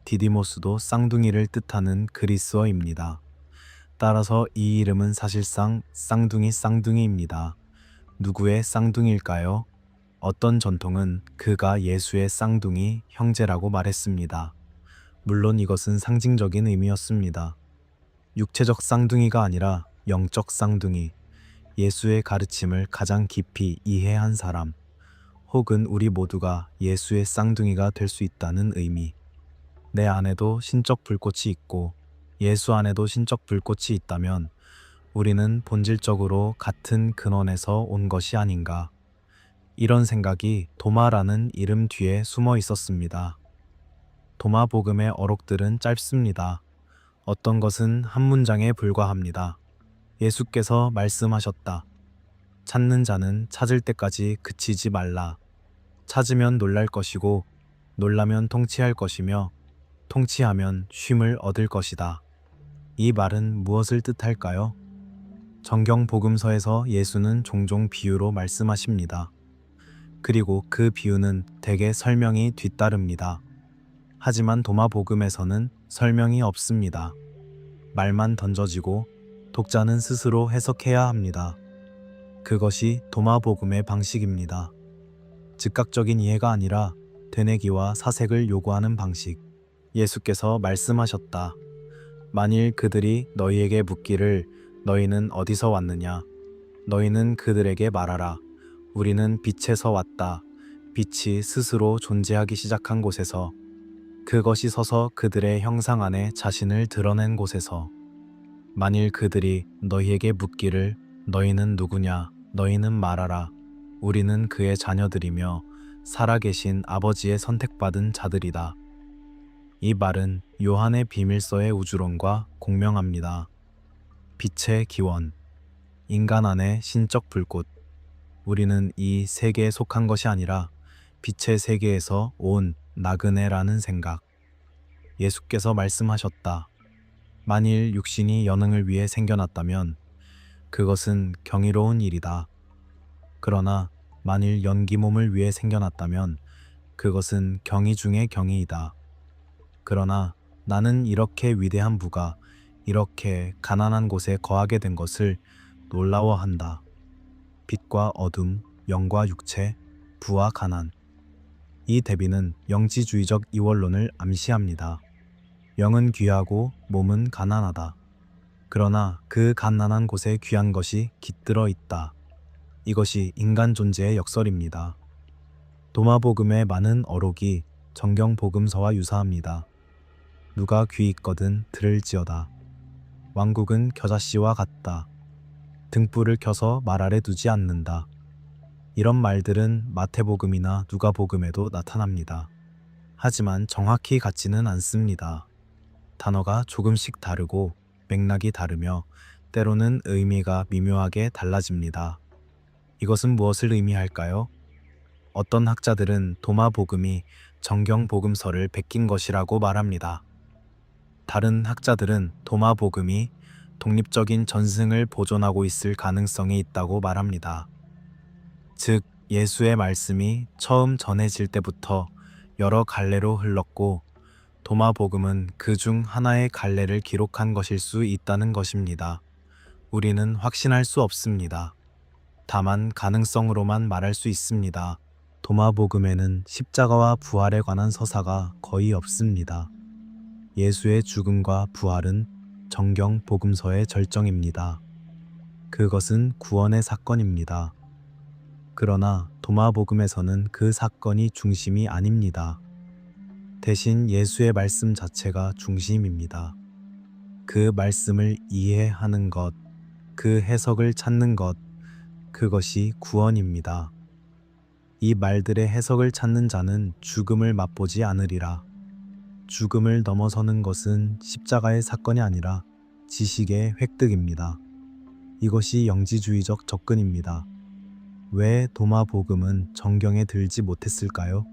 디디모스도 쌍둥이를 뜻하는 그리스어입니다. 따라서 이 이름은 사실상 쌍둥이입니다. 누구의 쌍둥이일까요? 어떤 전통은 그가 예수의 쌍둥이 형제라고 말했습니다. 물론 이것은 상징적인 의미였습니다. 육체적 쌍둥이가 아니라 영적 쌍둥이, 예수의 가르침을 가장 깊이 이해한 사람, 혹은 우리 모두가 예수의 쌍둥이가 될 수 있다는 의미. 내 안에도 신적 불꽃이 있고 예수 안에도 신적 불꽃이 있다면 우리는 본질적으로 같은 근원에서 온 것이 아닌가. 이런 생각이 도마라는 이름 뒤에 숨어 있었습니다. 도마복음의 어록들은 짧습니다. 어떤 것은 한 문장에 불과합니다. 예수께서 말씀하셨다. 찾는 자는 찾을 때까지 그치지 말라. 찾으면 놀랄 것이고 놀라면 통치할 것이며 통치하면 쉼을 얻을 것이다. 이 말은 무엇을 뜻할까요? 정경 복음서에서 예수는 종종 비유로 말씀하십니다. 그리고 그 비유는 대개 설명이 뒤따릅니다. 하지만 도마복음에서는 설명이 없습니다. 말만 던져지고 독자는 스스로 해석해야 합니다. 그것이 도마복음의 방식입니다. 즉각적인 이해가 아니라 되뇌기와 사색을 요구하는 방식. 예수께서 말씀하셨다. 만일 그들이 너희에게 묻기를 너희는 어디서 왔느냐? 너희는 그들에게 말하라. 우리는 빛에서 왔다. 빛이 스스로 존재하기 시작한 곳에서, 그것이 서서 그들의 형상 안에 자신을 드러낸 곳에서. 만일 그들이 너희에게 묻기를 너희는 누구냐? 너희는 말하라. 우리는 그의 자녀들이며 살아계신 아버지의 선택받은 자들이다. 이 말은 요한의 비밀서의 우주론과 공명합니다. 빛의 기원, 인간 안의 신적 불꽃. 우리는 이 세계에 속한 것이 아니라 빛의 세계에서 온 나그네라는 생각. 예수께서 말씀하셨다. 만일 육신이 연흥을 위해 생겨났다면 그것은 경이로운 일이다. 그러나 만일 연기 몸을 위해 생겨났다면 그것은 경이 중의 경이이다. 그러나 나는 이렇게 위대한 부가 이렇게 가난한 곳에 거하게 된 것을 놀라워한다. 빛과 어둠, 영과 육체, 부와 가난. 이 대비는 영지주의적 이원론을 암시합니다. 영은 귀하고 몸은 가난하다. 그러나 그 가난한 곳에 귀한 것이 깃들어 있다. 이것이 인간 존재의 역설입니다. 도마복음의 많은 어록이 정경 복음서와 유사합니다. 누가 귀 있거든 들을지어다. 왕국은 겨자씨와 같다. 등불을 켜서 말 아래 두지 않는다. 이런 말들은 마태복음이나 누가복음에도 나타납니다. 하지만 정확히 같지는 않습니다. 단어가 조금씩 다르고 맥락이 다르며 때로는 의미가 미묘하게 달라집니다. 이것은 무엇을 의미할까요? 어떤 학자들은 도마복음이 정경복음서를 베낀 것이라고 말합니다. 다른 학자들은 도마복음이 독립적인 전승을 보존하고 있을 가능성이 있다고 말합니다. 즉, 예수의 말씀이 처음 전해질 때부터 여러 갈래로 흘렀고 도마복음은 그 중 하나의 갈래를 기록한 것일 수 있다는 것입니다. 우리는 확신할 수 없습니다. 다만 가능성으로만 말할 수 있습니다. 도마복음에는 십자가와 부활에 관한 서사가 거의 없습니다. 예수의 죽음과 부활은 정경 복음서의 절정입니다. 그것은 구원의 사건입니다. 그러나 도마복음에서는 그 사건이 중심이 아닙니다. 대신 예수의 말씀 자체가 중심입니다. 그 말씀을 이해하는 것, 그 해석을 찾는 것, 그것이 구원입니다. 이 말들의 해석을 찾는 자는 죽음을 맛보지 않으리라. 죽음을 넘어서는 것은 십자가의 사건이 아니라 지식의 획득입니다. 이것이 영지주의적 접근입니다. 왜 도마복음은 정경에 들지 못했을까요?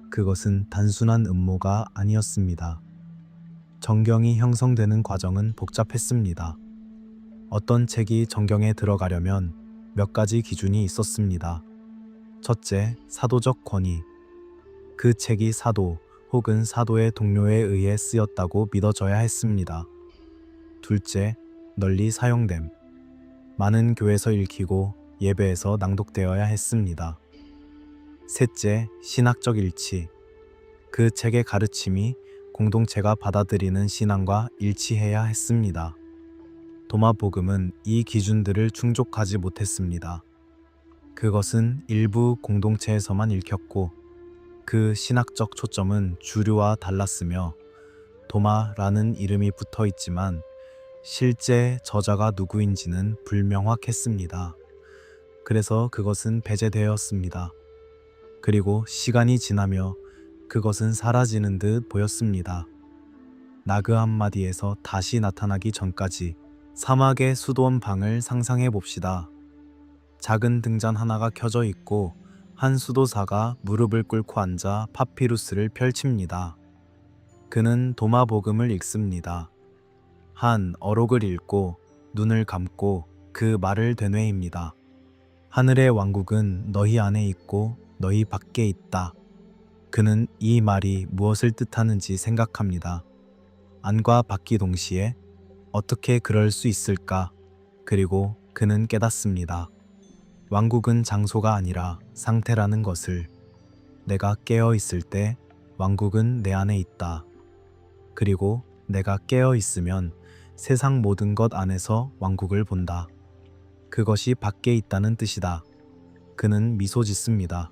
그것은 단순한 음모가 아니었습니다. 정경이 형성되는 과정은 복잡했습니다. 어떤 책이 정경에 들어가려면 몇 가지 기준이 있었습니다. 첫째, 사도적 권위. 그 책이 사도 혹은 사도의 동료에 의해 쓰였다고 믿어져야 했습니다. 둘째, 널리 사용됨. 많은 교회에서 읽히고 예배에서 낭독되어야 했습니다. 셋째, 신학적 일치. 그 책의 가르침이 공동체가 받아들이는 신앙과 일치해야 했습니다. 도마복음은 이 기준들을 충족하지 못했습니다. 그것은 일부 공동체에서만 읽혔고 그 신학적 초점은 주류와 달랐으며 도마라는 이름이 붙어 있지만 실제 저자가 누구인지는 불명확했습니다. 그래서 그것은 배제되었습니다. 그리고 시간이 지나며 그것은 사라지는 듯 보였습니다. 나그 한마디에서 다시 나타나기 전까지 사막의 수도원 방을 상상해 봅시다. 작은 등잔 하나가 켜져 있고 한 수도사가 무릎을 꿇고 앉아 파피루스를 펼칩니다. 그는 도마복음을 읽습니다. 한 어록을 읽고 눈을 감고 그 말을 되뇌입니다. 하늘의 왕국은 너희 안에 있고 너희 밖에 있다. 그는 이 말이 무엇을 뜻하는지 생각합니다. 안과 밖이 동시에 어떻게 그럴 수 있을까? 그리고 그는 깨닫습니다. 왕국은 장소가 아니라 상태라는 것을. 내가 깨어 있을 때 왕국은 내 안에 있다. 그리고 내가 깨어 있으면 세상 모든 것 안에서 왕국을 본다. 그것이 밖에 있다는 뜻이다. 그는 미소 짓습니다.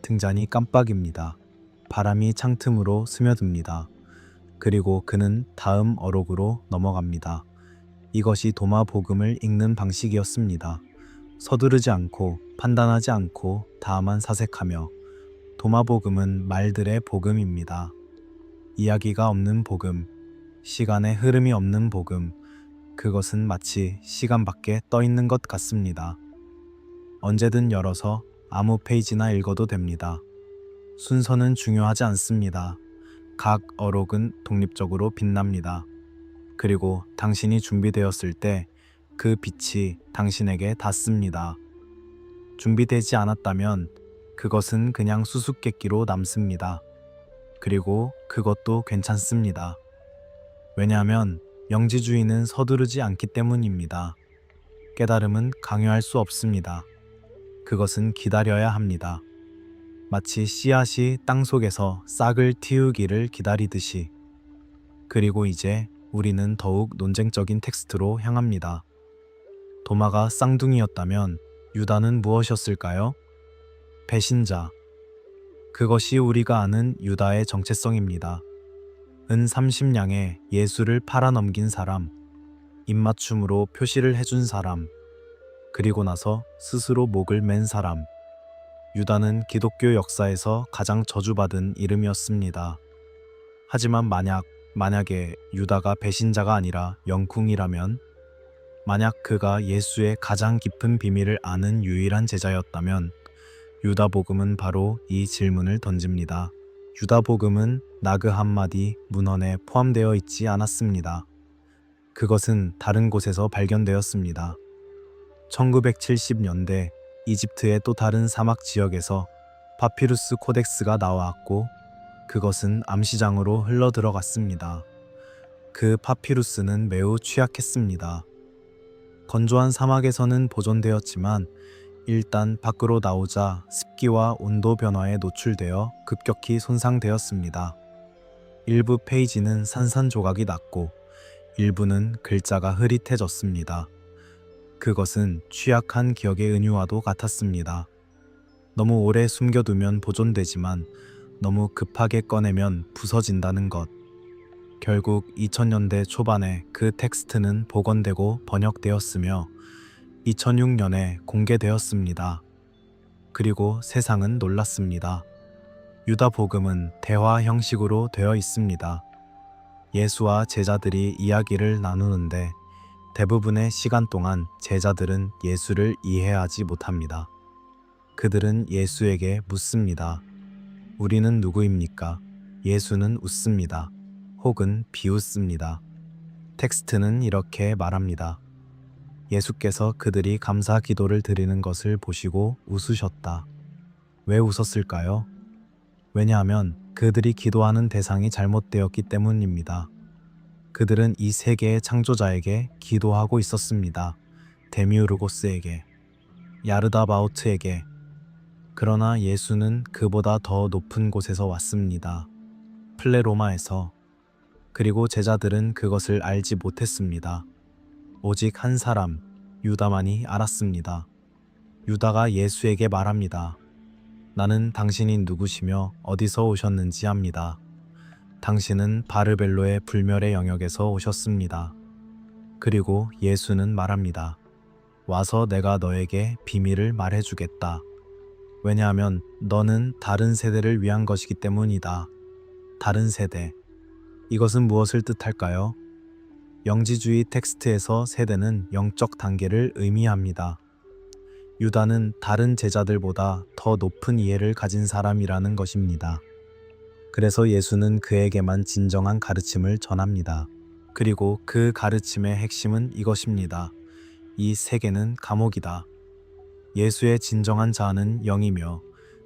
등잔이 깜빡입니다. 바람이 창틈으로 스며듭니다. 그리고 그는 다음 어록으로 넘어갑니다. 이것이 도마복음을 읽는 방식이었습니다. 서두르지 않고 판단하지 않고 다만 사색하며. 도마복음은 말들의 복음입니다. 이야기가 없는 복음, 시간의 흐름이 없는 복음, 그것은 마치 시간 밖에 떠 있는 것 같습니다. 언제든 열어서 아무 페이지나 읽어도 됩니다. 순서는 중요하지 않습니다. 각 어록은 독립적으로 빛납니다. 그리고 당신이 준비되었을 때 그 빛이 당신에게 닿습니다. 준비되지 않았다면 그것은 그냥 수수께끼로 남습니다. 그리고 그것도 괜찮습니다. 왜냐하면 영지주의는 서두르지 않기 때문입니다. 깨달음은 강요할 수 없습니다. 그것은 기다려야 합니다. 마치 씨앗이 땅속에서 싹을 틔우기를 기다리듯이. 그리고 이제 우리는 더욱 논쟁적인 텍스트로 향합니다. 도마가 쌍둥이였다면 유다는 무엇이었을까요? 배신자. 그것이 우리가 아는 유다의 정체성입니다. 은 30냥에 예수를 팔아넘긴 사람. 입맞춤으로 표시를 해준 사람, 그리고 나서 스스로 목을 맨 사람. 유다는 기독교 역사에서 가장 저주받은 이름이었습니다. 하지만 만약에 유다가 배신자가 아니라 영쿵이라면, 만약 그가 예수의 가장 깊은 비밀을 아는 유일한 제자였다면, 유다복음은 바로 이 질문을 던집니다. 유다복음은 나그 한마디 문헌에 포함되어 있지 않았습니다. 그것은 다른 곳에서 발견되었습니다. 1970년대 이집트의 또 다른 사막 지역에서 파피루스 코덱스가 나왔고, 그것은 암시장으로 흘러 들어갔습니다. 그 파피루스는 매우 취약했습니다. 건조한 사막에서는 보존되었지만 일단 밖으로 나오자 습기와 온도 변화에 노출되어 급격히 손상되었습니다. 일부 페이지는 산산조각이 났고 일부는 글자가 흐릿해졌습니다. 그것은 취약한 기억의 은유와도 같았습니다. 너무 오래 숨겨두면 보존되지만 너무 급하게 꺼내면 부서진다는 것. 결국 2000년대 초반에 그 텍스트는 복원되고 번역되었으며 2006년에 공개되었습니다. 그리고 세상은 놀랐습니다. 유다복음은 대화 형식으로 되어 있습니다. 예수와 제자들이 이야기를 나누는데 대부분의 시간 동안 제자들은 예수를 이해하지 못합니다. 그들은 예수에게 묻습니다. 우리는 누구입니까? 예수는 웃습니다. 혹은 비웃습니다. 텍스트는 이렇게 말합니다. 예수께서 그들이 감사 기도를 드리는 것을 보시고 웃으셨다. 왜 웃었을까요? 왜냐하면 그들이 기도하는 대상이 잘못되었기 때문입니다. 그들은 이 세계의 창조자에게 기도하고 있었습니다. 데미우르고스에게, 야르다바오트에게. 그러나 예수는 그보다 더 높은 곳에서 왔습니다. 플레로마에서. 그리고 제자들은 그것을 알지 못했습니다. 오직 한 사람, 유다만이 알았습니다. 유다가 예수에게 말합니다. 나는 당신이 누구시며 어디서 오셨는지 압니다. 당신은 바르벨로의 불멸의 영역에서 오셨습니다. 그리고 예수는 말합니다. 와서 내가 너에게 비밀을 말해주겠다. 왜냐하면 너는 다른 세대를 위한 것이기 때문이다. 다른 세대. 이것은 무엇을 뜻할까요? 영지주의 텍스트에서 세대는 영적 단계를 의미합니다. 유다는 다른 제자들보다 더 높은 이해를 가진 사람이라는 것입니다. 그래서 예수는 그에게만 진정한 가르침을 전합니다. 그리고 그 가르침의 핵심은 이것입니다. 이 세계는 감옥이다. 예수의 진정한 자아는 영이며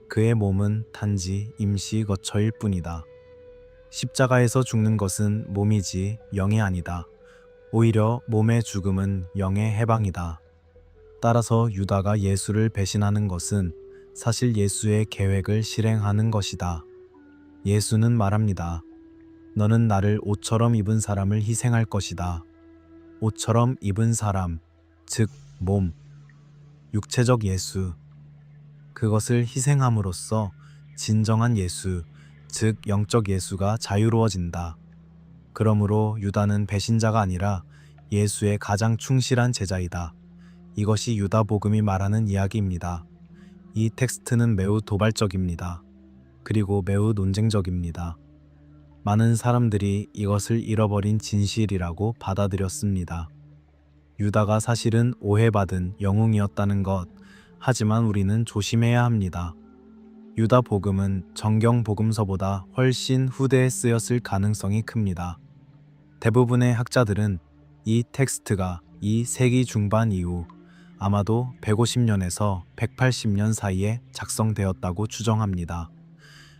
그의 몸은 단지 임시 거처일 뿐이다. 십자가에서 죽는 것은 몸이지 영이 아니다. 오히려 몸의 죽음은 영의 해방이다. 따라서 유다가 예수를 배신하는 것은 사실 예수의 계획을 실행하는 것이다. 예수는 말합니다. 너는 나를 옷처럼 입은 사람을 희생할 것이다. 옷처럼 입은 사람, 즉 몸, 육체적 예수. 그것을 희생함으로써 진정한 예수, 즉 영적 예수가 자유로워진다. 그러므로 유다는 배신자가 아니라 예수의 가장 충실한 제자이다. 이것이 유다복음이 말하는 이야기입니다. 이 텍스트는 매우 도발적입니다. 그리고 매우 논쟁적입니다. 많은 사람들이 이것을 잃어버린 진실이라고 받아들였습니다. 유다가 사실은 오해받은 영웅이었다는 것. 하지만 우리는 조심해야 합니다. 유다 복음은 정경 복음서보다 훨씬 후대에 쓰였을 가능성이 큽니다. 대부분의 학자들은 이 텍스트가 이 세기 중반 이후 아마도 150년에서 180년 사이에 작성되었다고 추정합니다.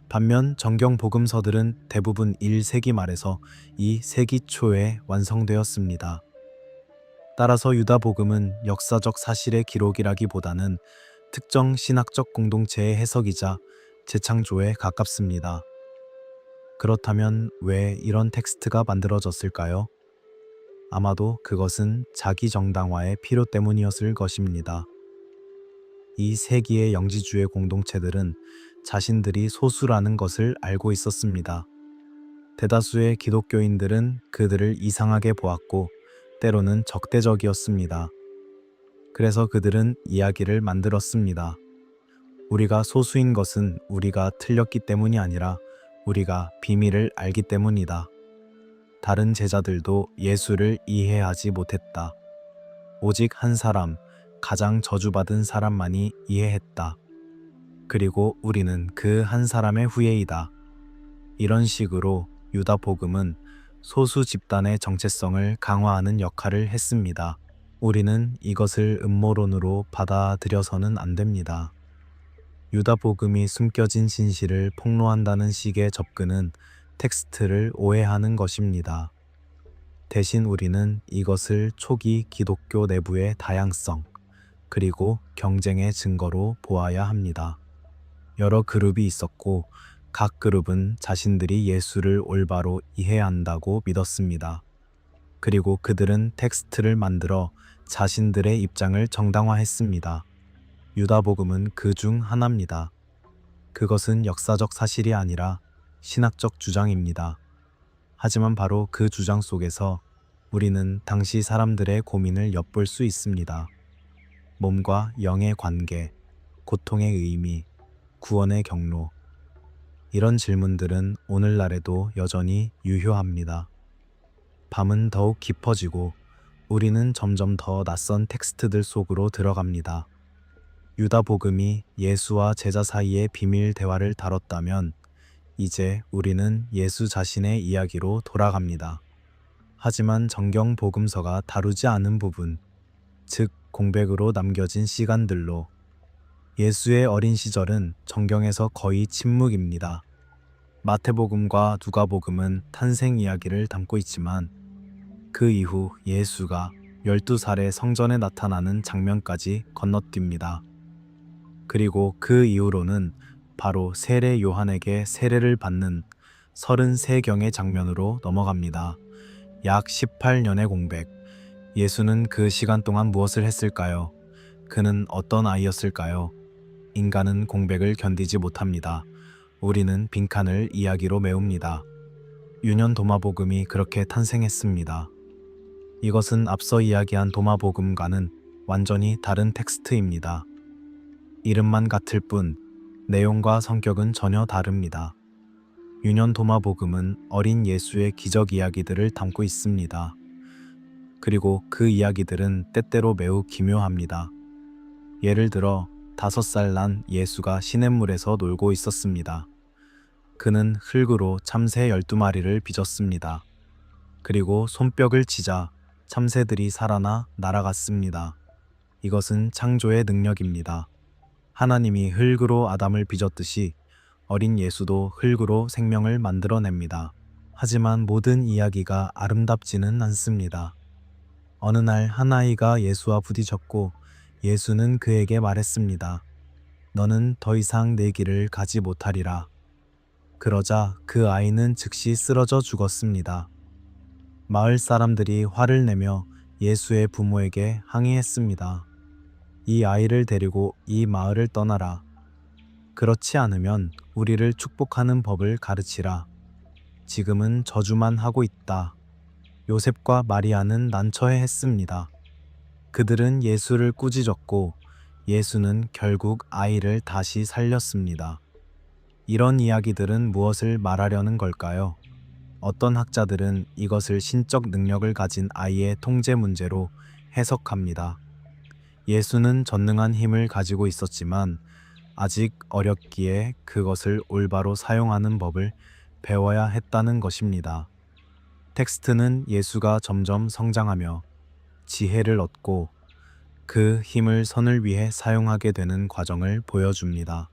반면 정경 복음서들은 대부분 1세기 말에서 2세기 초에 완성되었습니다. 따라서 유다 복음은 역사적 사실의 기록이라기보다는 특정 신학적 공동체의 해석이자 재창조에 가깝습니다. 그렇다면 왜 이런 텍스트가 만들어졌을까요? 아마도 그것은 자기 정당화의 필요 때문이었을 것입니다. 이 세기의 영지주의 공동체들은 자신들이 소수라는 것을 알고 있었습니다. 대다수의 기독교인들은 그들을 이상하게 보았고 때로는 적대적이었습니다. 그래서 그들은 이야기를 만들었습니다. 우리가 소수인 것은 우리가 틀렸기 때문이 아니라 우리가 비밀을 알기 때문이다. 다른 제자들도 예수를 이해하지 못했다. 오직 한 사람, 가장 저주받은 사람만이 이해했다. 그리고 우리는 그 한 사람의 후예이다. 이런 식으로 유다 복음은 소수 집단의 정체성을 강화하는 역할을 했습니다. 우리는 이것을 음모론으로 받아들여서는 안 됩니다. 유다 복음이 숨겨진 진실을 폭로한다는 식의 접근은 텍스트를 오해하는 것입니다. 대신 우리는 이것을 초기 기독교 내부의 다양성, 그리고 경쟁의 증거로 보아야 합니다. 여러 그룹이 있었고 각 그룹은 자신들이 예수를 올바로 이해한다고 믿었습니다. 그리고 그들은 텍스트를 만들어 자신들의 입장을 정당화했습니다. 유다복음은 그 중 하나입니다. 그것은 역사적 사실이 아니라 신학적 주장입니다. 하지만 바로 그 주장 속에서 우리는 당시 사람들의 고민을 엿볼 수 있습니다. 몸과 영의 관계, 고통의 의미, 구원의 경로. 이런 질문들은 오늘날에도 여전히 유효합니다. 밤은 더욱 깊어지고 우리는 점점 더 낯선 텍스트들 속으로 들어갑니다. 유다 복음이 예수와 제자 사이의 비밀 대화를 다뤘다면 이제 우리는 예수 자신의 이야기로 돌아갑니다. 하지만 정경 복음서가 다루지 않은 부분, 즉 공백으로 남겨진 시간들로 예수의 어린 시절은 정경에서 거의 침묵입니다. 마태복음과 누가복음은 탄생 이야기를 담고 있지만 그 이후 예수가 12살에 성전에 나타나는 장면까지 건너뜁니다. 그리고 그 이후로는 바로 세례 요한에게 세례를 받는 33경의 장면으로 넘어갑니다. 약 18년의 공백. 예수는 그 시간 동안 무엇을 했을까요? 그는 어떤 아이였을까요? 인간은 공백을 견디지 못합니다. 우리는 빈칸을 이야기로 메웁니다. 유년 도마복음이 그렇게 탄생했습니다. 이것은 앞서 이야기한 도마복음과는 완전히 다른 텍스트입니다. 이름만 같을 뿐 내용과 성격은 전혀 다릅니다. 유년 도마복음은 어린 예수의 기적 이야기들을 담고 있습니다. 그리고 그 이야기들은 때때로 매우 기묘합니다. 예를 들어 5살 난 예수가 시냇물에서 놀고 있었습니다. 그는 흙으로 참새 12마리를 빚었습니다. 그리고 손뼉을 치자 참새들이 살아나 날아갔습니다. 이것은 창조의 능력입니다. 하나님이 흙으로 아담을 빚었듯이 어린 예수도 흙으로 생명을 만들어냅니다. 하지만 모든 이야기가 아름답지는 않습니다. 어느 날 한 아이가 예수와 부딪혔고 예수는 그에게 말했습니다. 너는 더 이상 내 길을 가지 못하리라. 그러자 그 아이는 즉시 쓰러져 죽었습니다. 마을 사람들이 화를 내며 예수의 부모에게 항의했습니다. 이 아이를 데리고 이 마을을 떠나라. 그렇지 않으면 우리를 축복하는 법을 가르치라. 지금은 저주만 하고 있다. 요셉과 마리아는 난처해했습니다. 그들은 예수를 꾸짖었고 예수는 결국 아이를 다시 살렸습니다. 이런 이야기들은 무엇을 말하려는 걸까요? 어떤 학자들은 이것을 신적 능력을 가진 아이의 통제 문제로 해석합니다. 예수는 전능한 힘을 가지고 있었지만 아직 어렸기에 그것을 올바로 사용하는 법을 배워야 했다는 것입니다. 텍스트는 예수가 점점 성장하며 지혜를 얻고 그 힘을 선을 위해 사용하게 되는 과정을 보여줍니다.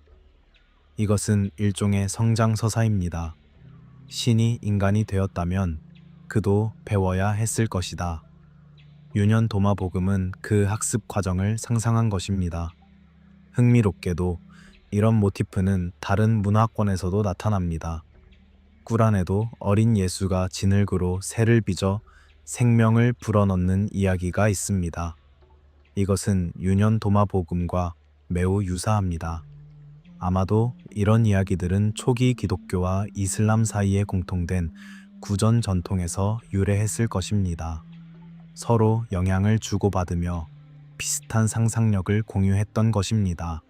이것은 일종의 성장 서사입니다. 신이 인간이 되었다면 그도 배워야 했을 것이다. 유년 도마복음은 그 학습 과정을 상상한 것입니다. 흥미롭게도 이런 모티프는 다른 문화권에서도 나타납니다. 꾸란에도 어린 예수가 진흙으로 새를 빚어 생명을 불어넣는 이야기가 있습니다. 이것은 유년 도마복음과 매우 유사합니다. 아마도 이런 이야기들은 초기 기독교와 이슬람 사이에 공통된 구전 전통에서 유래했을 것입니다. 서로 영향을 주고받으며 비슷한 상상력을 공유했던 것입니다.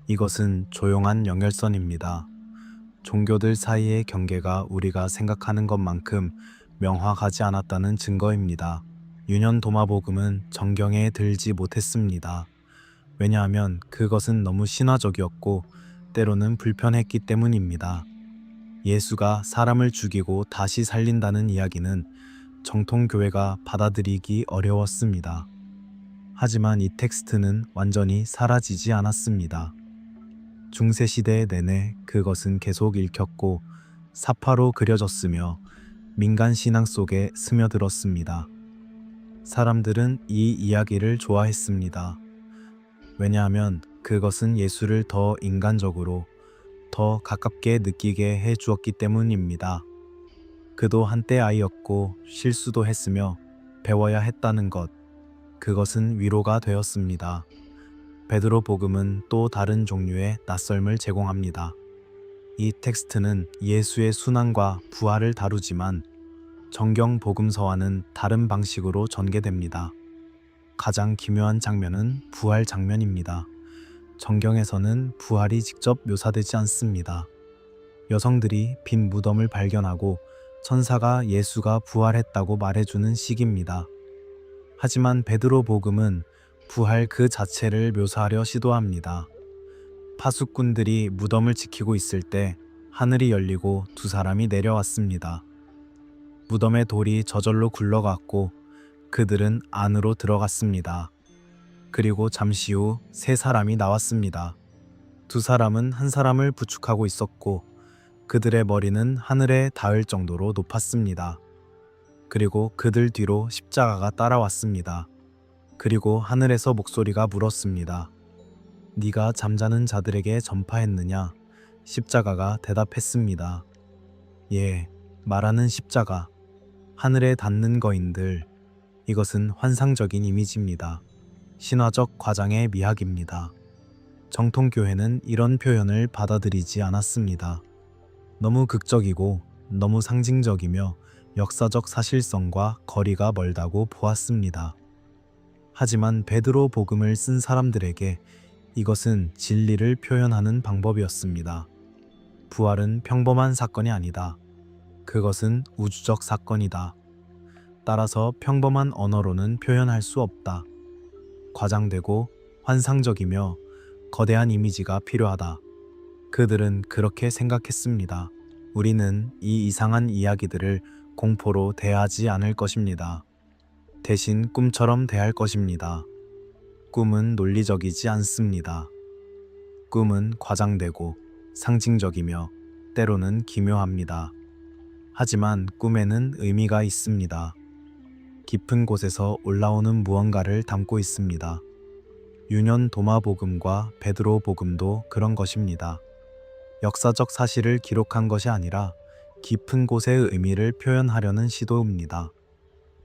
이것은 조용한 연결선입니다. 종교들 사이의 경계가 우리가 생각하는 것만큼 명확하지 않았다는 증거입니다. 유년도마복음은 정경에 들지 못했습니다. 왜냐하면 그것은 너무 신화적이었고 때로는 불편했기 때문입니다. 예수가 사람을 죽이고 다시 살린다는 이야기는 정통교회가 받아들이기 어려웠습니다. 하지만 이 텍스트는 완전히 사라지지 않았습니다. 중세시대 내내 그것은 계속 읽혔고 사파로 그려졌으며 민간 신앙 속에 스며들었습니다. 사람들은 이 이야기를 좋아했습니다. 왜냐하면 그것은 예수를 더 인간적으로, 더 가깝게 느끼게 해 주었기 때문입니다. 그도 한때 아이였고 실수도 했으며 배워야 했다는 것, 그것은 위로가 되었습니다. 베드로 복음은 또 다른 종류의 낯설음을 제공합니다. 이 텍스트는 예수의 순환과 부활을 다루지만 정경 복음서와는 다른 방식으로 전개됩니다. 가장 기묘한 장면은 부활 장면입니다. 정경에서는 부활이 직접 묘사되지 않습니다. 여성들이 빈 무덤을 발견하고 천사가 예수가 부활했다고 말해주는 시기입니다. 하지만 베드로 복음은 부활 그 자체를 묘사하려 시도합니다. 파수꾼들이 무덤을 지키고 있을 때 하늘이 열리고 두 사람이 내려왔습니다. 무덤의 돌이 저절로 굴러갔고 그들은 안으로 들어갔습니다. 그리고 잠시 후 세 사람이 나왔습니다. 두 사람은 한 사람을 부축하고 있었고 그들의 머리는 하늘에 닿을 정도로 높았습니다. 그리고 그들 뒤로 십자가가 따라왔습니다. 그리고 하늘에서 목소리가 물었습니다. 네가 잠자는 자들에게 전파했느냐? 십자가가 대답했습니다. 예, 말하는 십자가. 하늘에 닿는 거인들. 이것은 환상적인 이미지입니다. 신화적 과장의 미학입니다. 정통교회는 이런 표현을 받아들이지 않았습니다. 너무 극적이고 너무 상징적이며 역사적 사실성과 거리가 멀다고 보았습니다. 하지만 베드로 복음을 쓴 사람들에게 이것은 진리를 표현하는 방법이었습니다. 부활은 평범한 사건이 아니다. 그것은 우주적 사건이다. 따라서 평범한 언어로는 표현할 수 없다. 과장되고 환상적이며 거대한 이미지가 필요하다. 그들은 그렇게 생각했습니다. 우리는 이 이상한 이야기들을 공포로 대하지 않을 것입니다. 대신 꿈처럼 대할 것입니다. 꿈은 논리적이지 않습니다. 꿈은 과장되고 상징적이며 때로는 기묘합니다. 하지만 꿈에는 의미가 있습니다. 깊은 곳에서 올라오는 무언가를 담고 있습니다. 유년 도마복음과 베드로 복음도 그런 것입니다. 역사적 사실을 기록한 것이 아니라 깊은 곳의 의미를 표현하려는 시도입니다.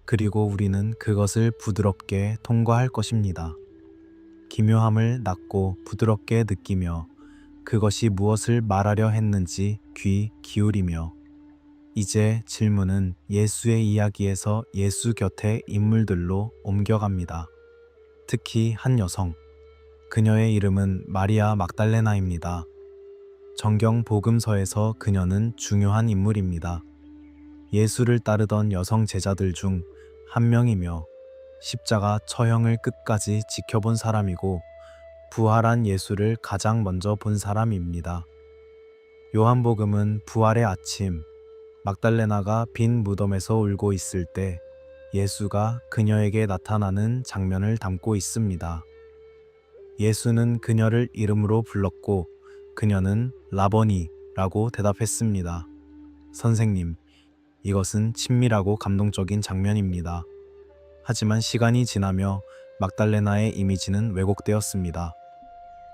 그리고 우리는 그것을 부드럽게 통과할 것입니다. 기묘함을 낮고 부드럽게 느끼며 그것이 무엇을 말하려 했는지 귀 기울이며 이제 질문은 예수의 이야기에서 예수 곁의 인물들로 옮겨갑니다. 특히 한 여성. 그녀의 이름은 마리아 막달레나입니다. 정경 복음서에서 그녀는 중요한 인물입니다. 예수를 따르던 여성 제자들 중 한 명이며 십자가 처형을 끝까지 지켜본 사람이고 부활한 예수를 가장 먼저 본 사람입니다. 요한복음은 부활의 아침, 막달레나가 빈 무덤에서 울고 있을 때 예수가 그녀에게 나타나는 장면을 담고 있습니다. 예수는 그녀를 이름으로 불렀고 그녀는 라버니라고 대답했습니다. 선생님, 이것은 친밀하고 감동적인 장면입니다. 하지만 시간이 지나며 막달레나의 이미지는 왜곡되었습니다.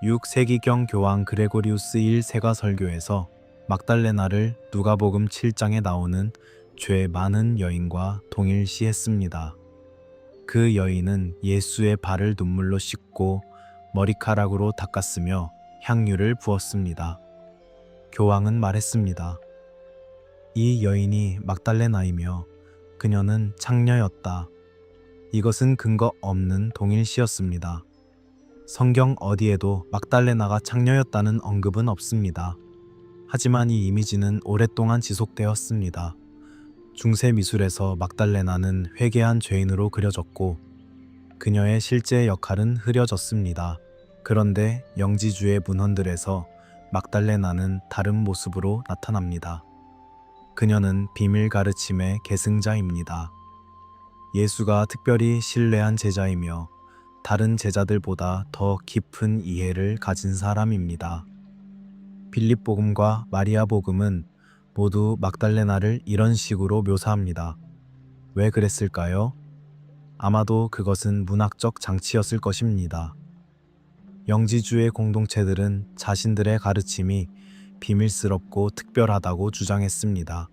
6세기경 교황 그레고리우스 1세가 설교에서 막달레나를 누가복음 7장에 나오는 죄 많은 여인과 동일시했습니다. 그 여인은 예수의 발을 눈물로 씻고 머리카락으로 닦았으며 향유를 부었습니다. 교황은 말했습니다. 이 여인이 막달레나이며 그녀는 창녀였다. 이것은 근거 없는 동일시였습니다. 성경 어디에도 막달레나가 창녀였다는 언급은 없습니다. 하지만 이 이미지는 오랫동안 지속되었습니다. 중세 미술에서 막달레나는 회개한 죄인으로 그려졌고 그녀의 실제 역할은 흐려졌습니다. 그런데 영지주의 문헌들에서 막달레나는 다른 모습으로 나타납니다. 그녀는 비밀 가르침의 계승자입니다. 예수가 특별히 신뢰한 제자이며 다른 제자들보다 더 깊은 이해를 가진 사람입니다. 빌립복음과 마리아복음은 모두 막달레나를 이런 식으로 묘사합니다. 왜 그랬을까요? 아마도 그것은 문학적 장치였을 것입니다. 영지주의 공동체들은 자신들의 가르침이 비밀스럽고 특별하다고 주장했습니다.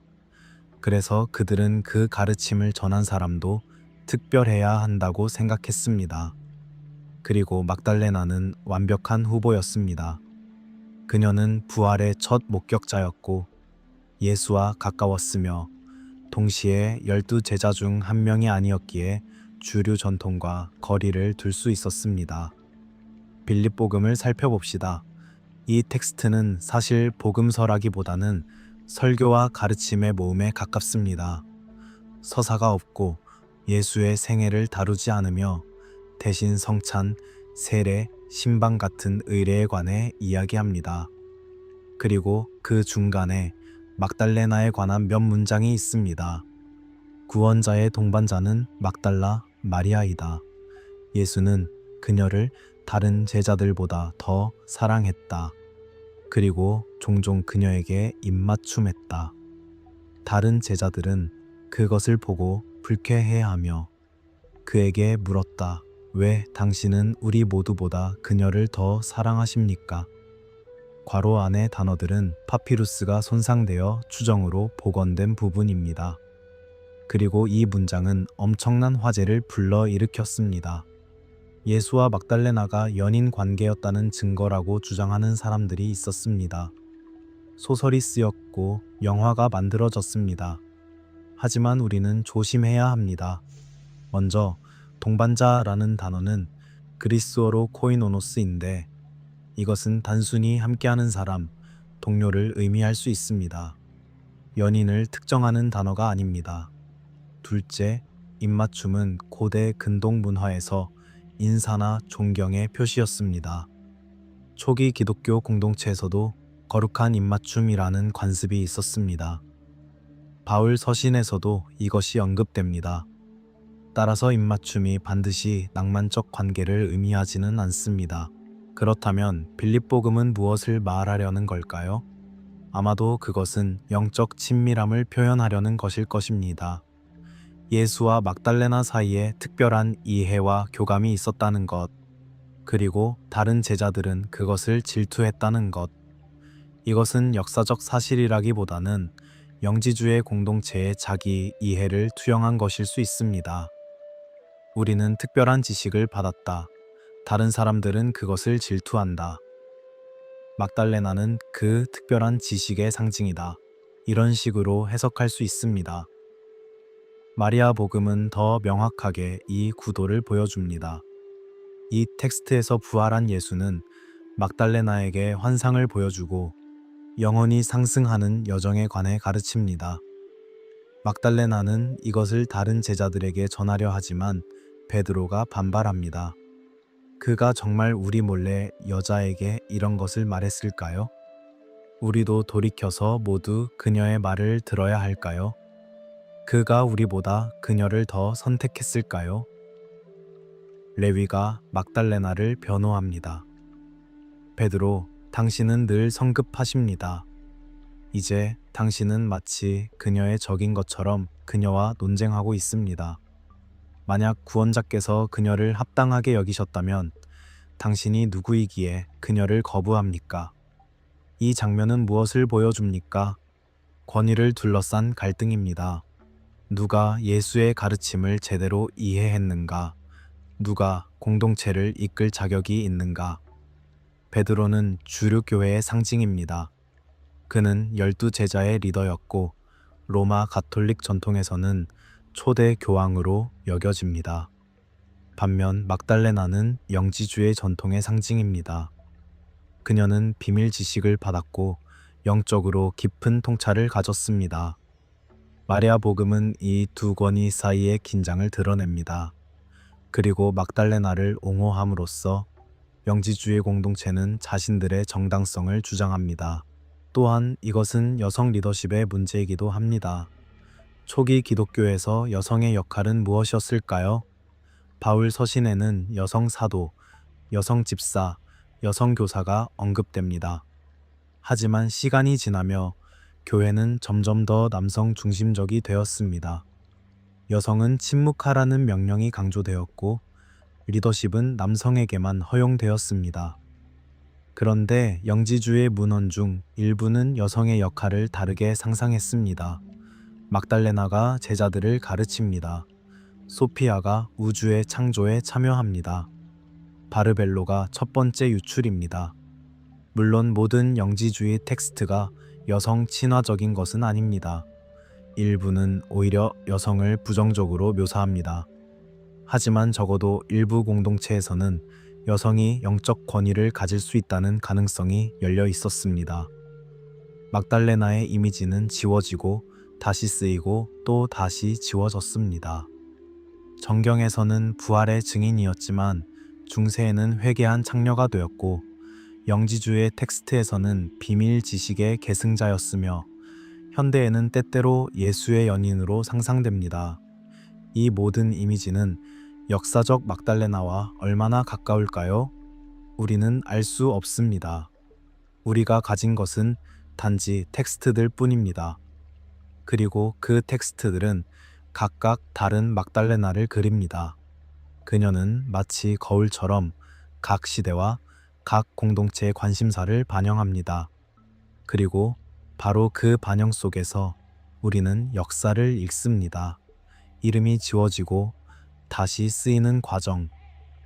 그래서 그들은 그 가르침을 전한 사람도 특별해야 한다고 생각했습니다. 그리고 막달레나는 완벽한 후보였습니다. 그녀는 부활의 첫 목격자였고 예수와 가까웠으며 동시에 12 제자 중 한 명이 아니었기에 주류 전통과 거리를 둘 수 있었습니다. 빌립복음을 살펴봅시다. 이 텍스트는 사실 복음서라기보다는 설교와 가르침의 모음에 가깝습니다. 서사가 없고 예수의 생애를 다루지 않으며 대신 성찬, 세례, 신방 같은 의례에 관해 이야기합니다. 그리고 그 중간에 막달레나에 관한 몇 문장이 있습니다. 구원자의 동반자는 막달라 마리아이다. 예수는 그녀를 다른 제자들보다 더 사랑했다. 그리고 종종 그녀에게 입맞춤했다. 다른 제자들은 그것을 보고 불쾌해하며 그에게 물었다. 왜 당신은 우리 모두보다 그녀를 더 사랑하십니까? 괄호 안의 단어들은 파피루스가 손상되어 추정으로 복원된 부분입니다. 그리고 이 문장은 엄청난 화제를 불러일으켰습니다. 예수와 막달레나가 연인 관계였다는 증거라고 주장하는 사람들이 있었습니다. 소설이 쓰였고 영화가 만들어졌습니다. 하지만 우리는 조심해야 합니다. 먼저 동반자라는 단어는 그리스어로 코이노노스인데 이것은 단순히 함께하는 사람, 동료를 의미할 수 있습니다. 연인을 특정하는 단어가 아닙니다. 둘째, 입맞춤은 고대 근동 문화에서 인사나 존경의 표시였습니다. 초기 기독교 공동체에서도 거룩한 입맞춤이라는 관습이 있었습니다. 바울 서신에서도 이것이 언급됩니다. 따라서 입맞춤이 반드시 낭만적 관계를 의미하지는 않습니다. 그렇다면 빌립복음은 무엇을 말하려는 걸까요? 아마도 그것은 영적 친밀함을 표현하려는 것일 것입니다. 예수와 막달레나 사이에 특별한 이해와 교감이 있었다는 것, 그리고 다른 제자들은 그것을 질투했다는 것. 이것은 역사적 사실이라기보다는 영지주의 공동체의 자기 이해를 투영한 것일 수 있습니다. 우리는 특별한 지식을 받았다. 다른 사람들은 그것을 질투한다. 막달레나는 그 특별한 지식의 상징이다. 이런 식으로 해석할 수 있습니다. 마리아 복음은 더 명확하게 이 구도를 보여줍니다. 이 텍스트에서 부활한 예수는 막달레나에게 환상을 보여주고 영혼이 상승하는 여정에 관해 가르칩니다. 막달레나는 이것을 다른 제자들에게 전하려 하지만 베드로가 반발합니다. 그가 정말 우리 몰래 여자에게 이런 것을 말했을까요? 우리도 돌이켜서 모두 그녀의 말을 들어야 할까요? 그가 우리보다 그녀를 더 선택했을까요? 레위가 막달레나를 변호합니다. 베드로, 당신은 늘 성급하십니다. 이제 당신은 마치 그녀의 적인 것처럼 그녀와 논쟁하고 있습니다. 만약 구원자께서 그녀를 합당하게 여기셨다면 당신이 누구이기에 그녀를 거부합니까? 이 장면은 무엇을 보여줍니까? 권위를 둘러싼 갈등입니다. 누가 예수의 가르침을 제대로 이해했는가? 누가 공동체를 이끌 자격이 있는가? 베드로는 주류 교회의 상징입니다. 그는 12 제자의 리더였고 로마 가톨릭 전통에서는 초대 교황으로 여겨집니다. 반면 막달레나는 영지주의 전통의 상징입니다. 그녀는 비밀 지식을 받았고 영적으로 깊은 통찰을 가졌습니다. 마리아 복음은 이 두 권위 사이의 긴장을 드러냅니다. 그리고 막달레나를 옹호함으로써 영지주의 공동체는 자신들의 정당성을 주장합니다. 또한 이것은 여성 리더십의 문제이기도 합니다. 초기 기독교에서 여성의 역할은 무엇이었을까요? 바울 서신에는 여성 사도, 여성 집사, 여성 교사가 언급됩니다. 하지만 시간이 지나며 교회는 점점 더 남성 중심적이 되었습니다. 여성은 침묵하라는 명령이 강조되었고 리더십은 남성에게만 허용되었습니다. 그런데 영지주의 문헌 중 일부는 여성의 역할을 다르게 상상했습니다. 막달레나가 제자들을 가르칩니다. 소피아가 우주의 창조에 참여합니다. 바르벨로가 첫 번째 유출입니다. 물론 모든 영지주의 텍스트가 여성 친화적인 것은 아닙니다. 일부는 오히려 여성을 부정적으로 묘사합니다. 하지만 적어도 일부 공동체에서는 여성이 영적 권위를 가질 수 있다는 가능성이 열려 있었습니다. 막달레나의 이미지는 지워지고 다시 쓰이고 또 다시 지워졌습니다. 정경에서는 부활의 증인이었지만 중세에는 회개한 창녀가 되었고 영지주의 텍스트에서는 비밀 지식의 계승자였으며 현대에는 때때로 예수의 연인으로 상상됩니다. 이 모든 이미지는 역사적 막달레나와 얼마나 가까울까요? 우리는 알 수 없습니다. 우리가 가진 것은 단지 텍스트들 뿐입니다. 그리고 그 텍스트들은 각각 다른 막달레나를 그립니다. 그녀는 마치 거울처럼 각 시대와 각 공동체의 관심사를 반영합니다. 그리고 바로 그 반영 속에서 우리는 역사를 읽습니다. 이름이 지워지고 다시 쓰이는 과정,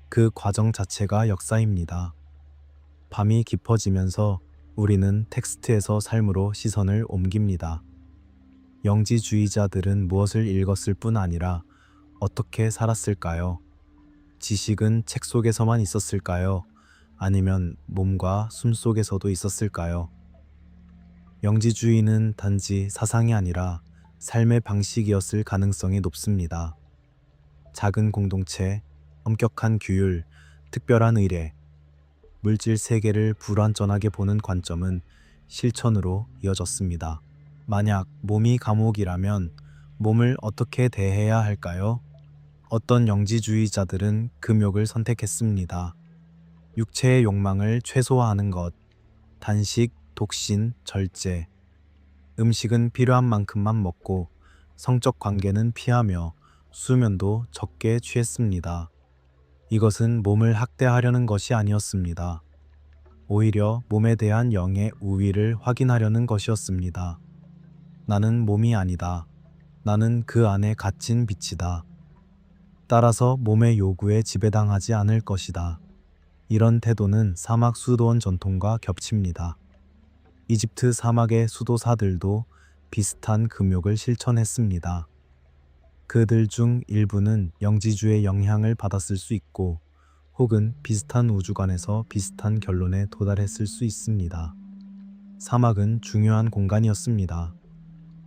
그 과정 자체가 역사입니다. 밤이 깊어지면서 우리는 텍스트에서 삶으로 시선을 옮깁니다. 영지주의자들은 무엇을 읽었을 뿐 아니라 어떻게 살았을까요? 지식은 책 속에서만 있었을까요? 아니면 몸과 숨 속에서도 있었을까요? 영지주의는 단지 사상이 아니라 삶의 방식이었을 가능성이 높습니다. 작은 공동체, 엄격한 규율, 특별한 의례, 물질 세계를 불완전하게 보는 관점은 실천으로 이어졌습니다. 만약 몸이 감옥이라면 몸을 어떻게 대해야 할까요? 어떤 영지주의자들은 금욕을 선택했습니다. 육체의 욕망을 최소화하는 것, 단식, 독신, 절제. 음식은 필요한 만큼만 먹고 성적 관계는 피하며 수면도 적게 취했습니다. 이것은 몸을 학대하려는 것이 아니었습니다. 오히려 몸에 대한 영의 우위를 확인하려는 것이었습니다. 나는 몸이 아니다. 나는 그 안에 갇힌 빛이다. 따라서 몸의 요구에 지배당하지 않을 것이다. 이런 태도는 사막 수도원 전통과 겹칩니다. 이집트 사막의 수도사들도 비슷한 금욕을 실천했습니다. 그들 중 일부는 영지주의 영향을 받았을 수 있고 혹은 비슷한 우주관에서 비슷한 결론에 도달했을 수 있습니다. 사막은 중요한 공간이었습니다.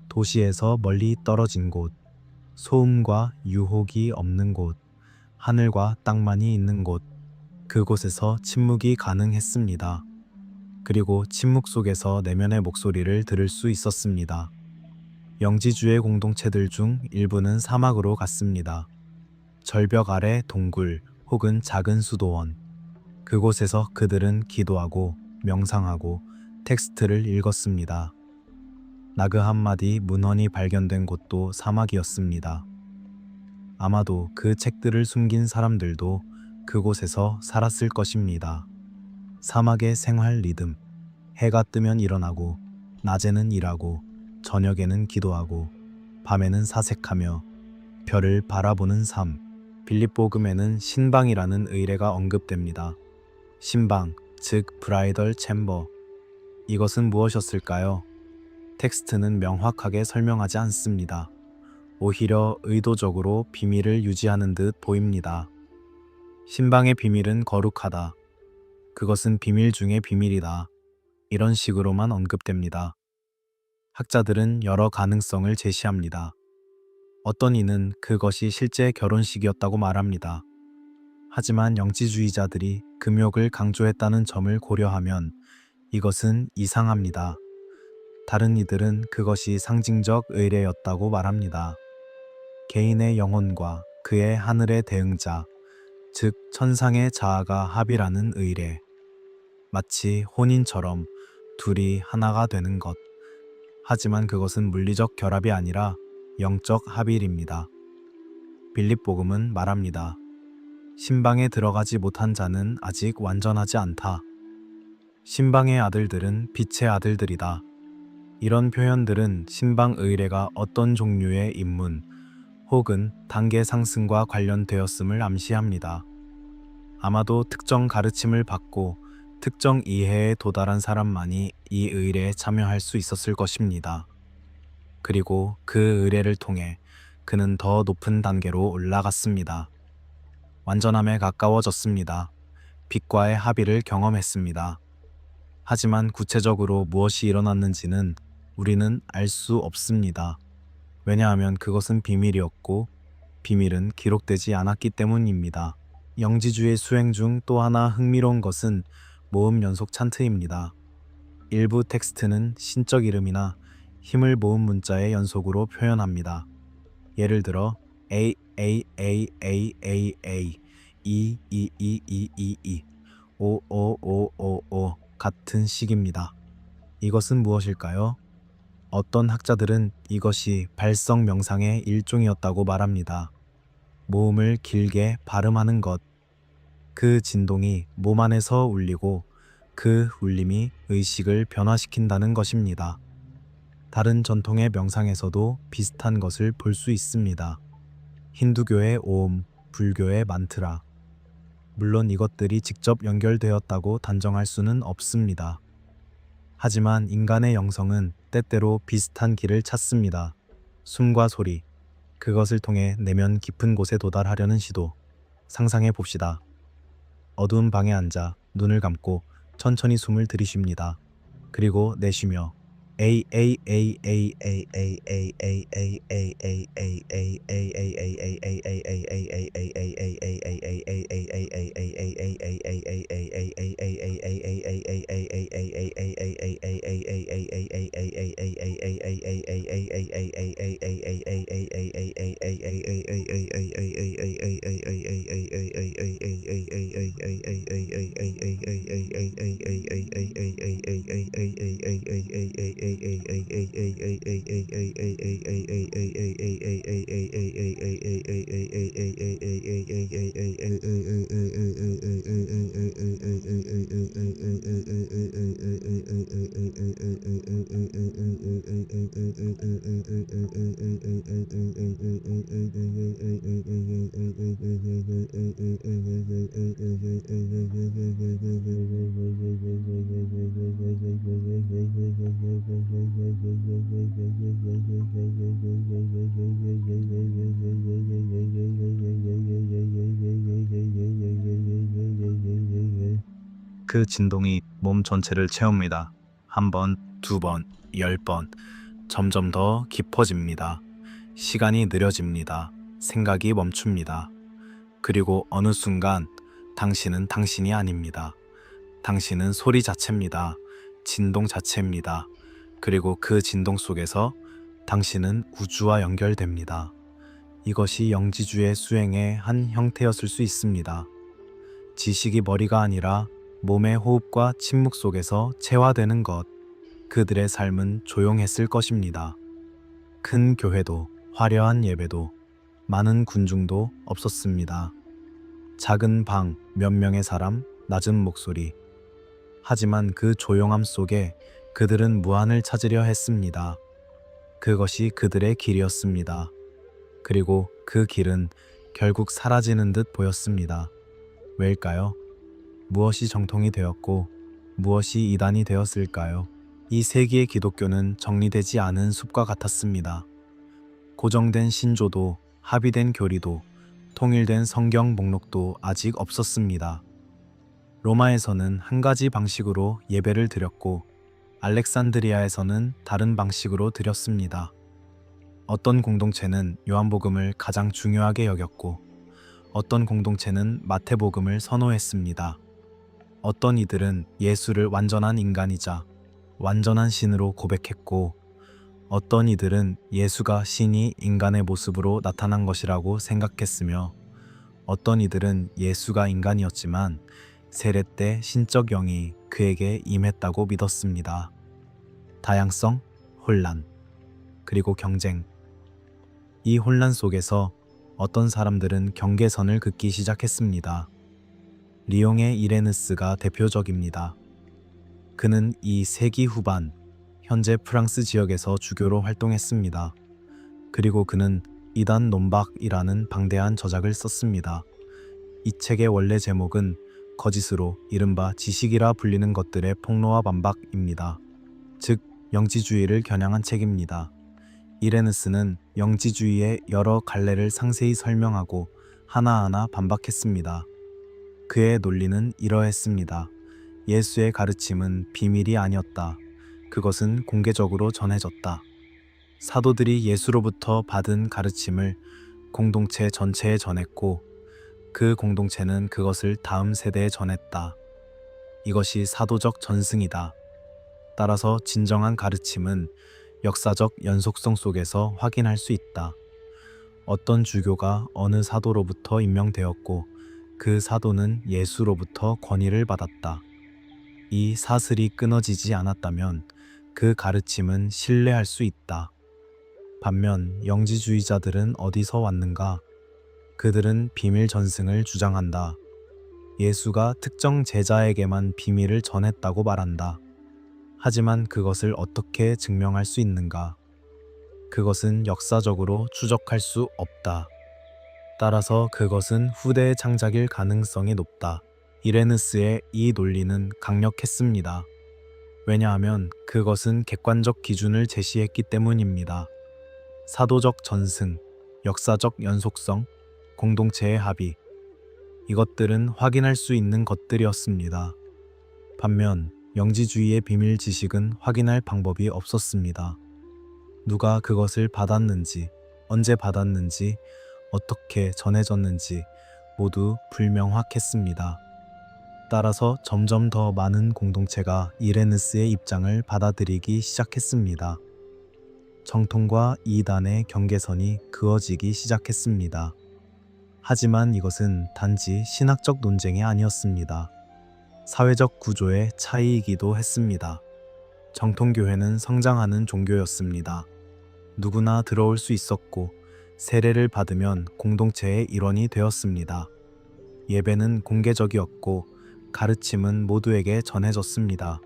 도시에서 멀리 떨어진 곳, 소음과 유혹이 없는 곳, 하늘과 땅만이 있는 곳, 그곳에서 침묵이 가능했습니다. 그리고 침묵 속에서 내면의 목소리를 들을 수 있었습니다. 영지주의 공동체들 중 일부는 사막으로 갔습니다. 절벽 아래 동굴 혹은 작은 수도원. 그곳에서 그들은 기도하고 명상하고 텍스트를 읽었습니다. 나그 한마디 문헌이 발견된 곳도 사막이었습니다. 아마도 그 책들을 숨긴 사람들도 그곳에서 살았을 것입니다. 사막의 생활 리듬. 해가 뜨면 일어나고 낮에는 일하고 저녁에는 기도하고 밤에는 사색하며 별을 바라보는 삶. 빌립보금에는 신방이라는 의례가 언급됩니다. 신방, 즉 브라이덜 챔버. 이것은 무엇이었을까요? 텍스트는 명확하게 설명하지 않습니다. 오히려 의도적으로 비밀을 유지하는 듯 보입니다. 신방의 비밀은 거룩하다. 그것은 비밀 중의 비밀이다. 이런 식으로만 언급됩니다. 학자들은 여러 가능성을 제시합니다. 어떤 이는 그것이 실제 결혼식이었다고 말합니다. 하지만 영지주의자들이 금욕을 강조했다는 점을 고려하면 이것은 이상합니다. 다른 이들은 그것이 상징적 의례였다고 말합니다. 개인의 영혼과 그의 하늘의 대응자, 즉 천상의 자아가 합이라는 의례. 마치 혼인처럼 둘이 하나가 되는 것. 하지만 그것은 물리적 결합이 아니라 영적 합일입니다. 빌립복음은 말합니다. 신방에 들어가지 못한 자는 아직 완전하지 않다. 신방의 아들들은 빛의 아들들이다. 이런 표현들은 신방 의례가 어떤 종류의 입문 혹은 단계 상승과 관련되었음을 암시합니다. 아마도 특정 가르침을 받고 특정 이해에 도달한 사람만이 이 의례에 참여할 수 있었을 것입니다. 그리고 그 의례를 통해 그는 더 높은 단계로 올라갔습니다. 완전함에 가까워졌습니다. 빛과의 합의를 경험했습니다. 하지만 구체적으로 무엇이 일어났는지는 우리는 알 수 없습니다. 왜냐하면 그것은 비밀이었고 비밀은 기록되지 않았기 때문입니다. 영지주의 수행 중 또 하나 흥미로운 것은 모음 연속 찬트입니다. 일부 텍스트는 신적 이름이나 힘을 모은 문자의 연속으로 표현합니다. 예를 들어 A A A A A A E E E E E E O O O O O 같은 식입니다. 이것은 무엇일까요? 어떤 학자들은 이것이 발성 명상의 일종이었다고 말합니다. 모음을 길게 발음하는 것. 그 진동이 몸 안에서 울리고 그 울림이 의식을 변화시킨다는 것입니다. 다른 전통의 명상에서도 비슷한 것을 볼 수 있습니다. 힌두교의 오음, 불교의 만트라. 물론 이것들이 직접 연결되었다고 단정할 수는 없습니다. 하지만 인간의 영성은 때때로 비슷한 길을 찾습니다. 숨과 소리, 그것을 통해 내면 깊은 곳에 도달하려는 시도. 상상해 봅시다. 어두운 방에 앉아 눈을 감고 천천히 숨을 들이쉽니다. 그리고 내쉬며 A A A A A A A A A A A A A A A 그 진동이 몸 전체를 채웁니다. 한 번, 두 번, 10번, 점점 더 깊어집니다. 시간이 느려집니다. 생각이 멈춥니다. 그리고 어느 순간 당신은 당신이 아닙니다. 당신은 소리 자체입니다. 진동 자체입니다. 그리고 그 진동 속에서 당신은 우주와 연결됩니다. 이것이 영지주의 수행의 한 형태였을 수 있습니다. 지식이 머리가 아니라 몸의 호흡과 침묵 속에서 체화되는 것. 그들의 삶은 조용했을 것입니다. 큰 교회도 화려한 예배도 많은 군중도 없었습니다. 작은 방, 몇 명의 사람, 낮은 목소리. 하지만 그 조용함 속에 그들은 무한을 찾으려 했습니다. 그것이 그들의 길이었습니다. 그리고 그 길은 결국 사라지는 듯 보였습니다. 왜일까요? 무엇이 정통이 되었고 무엇이 이단이 되었을까요? 이 세기의 기독교는 정리되지 않은 숲과 같았습니다. 고정된 신조도, 합의된 교리도, 통일된 성경 목록도 아직 없었습니다. 로마에서는 한 가지 방식으로 예배를 드렸고 알렉산드리아에서는 다른 방식으로 드렸습니다. 어떤 공동체는 요한복음을 가장 중요하게 여겼고 어떤 공동체는 마태복음을 선호했습니다. 어떤 이들은 예수를 완전한 인간이자 완전한 신으로 고백했고 어떤 이들은 예수가 신이 인간의 모습으로 나타난 것이라고 생각했으며 어떤 이들은 예수가 인간이었지만 세례 때 신적 영이 그에게 임했다고 믿었습니다. 다양성, 혼란, 그리고 경쟁. 이 혼란 속에서 어떤 사람들은 경계선을 긋기 시작했습니다. 리옹의 이레느스가 대표적입니다. 그는 이 세기 후반 현재 프랑스 지역에서 주교로 활동했습니다. 그리고 그는 이단 논박이라는 방대한 저작을 썼습니다. 이 책의 원래 제목은 거짓으로 이른바 지식이라 불리는 것들의 폭로와 반박입니다. 즉 영지주의를 겨냥한 책입니다. 이레느스는 영지주의의 여러 갈래를 상세히 설명하고 하나하나 반박했습니다. 그의 논리는 이러했습니다. 예수의 가르침은 비밀이 아니었다. 그것은 공개적으로 전해졌다. 사도들이 예수로부터 받은 가르침을 공동체 전체에 전했고 그 공동체는 그것을 다음 세대에 전했다. 이것이 사도적 전승이다. 따라서 진정한 가르침은 역사적 연속성 속에서 확인할 수 있다. 어떤 주교가 어느 사도로부터 임명되었고 그 사도는 예수로부터 권위를 받았다. 이 사슬이 끊어지지 않았다면 그 가르침은 신뢰할 수 있다. 반면 영지주의자들은 어디서 왔는가? 그들은 비밀 전승을 주장한다. 예수가 특정 제자에게만 비밀을 전했다고 말한다. 하지만 그것을 어떻게 증명할 수 있는가? 그것은 역사적으로 추적할 수 없다. 따라서 그것은 후대의 창작일 가능성이 높다. 이레느스의 이 논리는 강력했습니다. 왜냐하면 그것은 객관적 기준을 제시했기 때문입니다. 사도적 전승, 역사적 연속성, 공동체의 합의. 이것들은 확인할 수 있는 것들이었습니다. 반면 영지주의의 비밀 지식은 확인할 방법이 없었습니다. 누가 그것을 받았는지, 언제 받았는지, 어떻게 전해졌는지 모두 불명확했습니다. 따라서 점점 더 많은 공동체가 이레느스의 입장을 받아들이기 시작했습니다. 정통과 이단의 경계선이 그어지기 시작했습니다. 하지만 이것은 단지 신학적 논쟁이 아니었습니다. 사회적 구조의 차이이기도 했습니다. 정통교회는 성장하는 종교였습니다. 누구나 들어올 수 있었고 세례를 받으면 공동체의 일원이 되었습니다. 예배는 공개적이었고 가르침은 모두에게 전해졌습니다.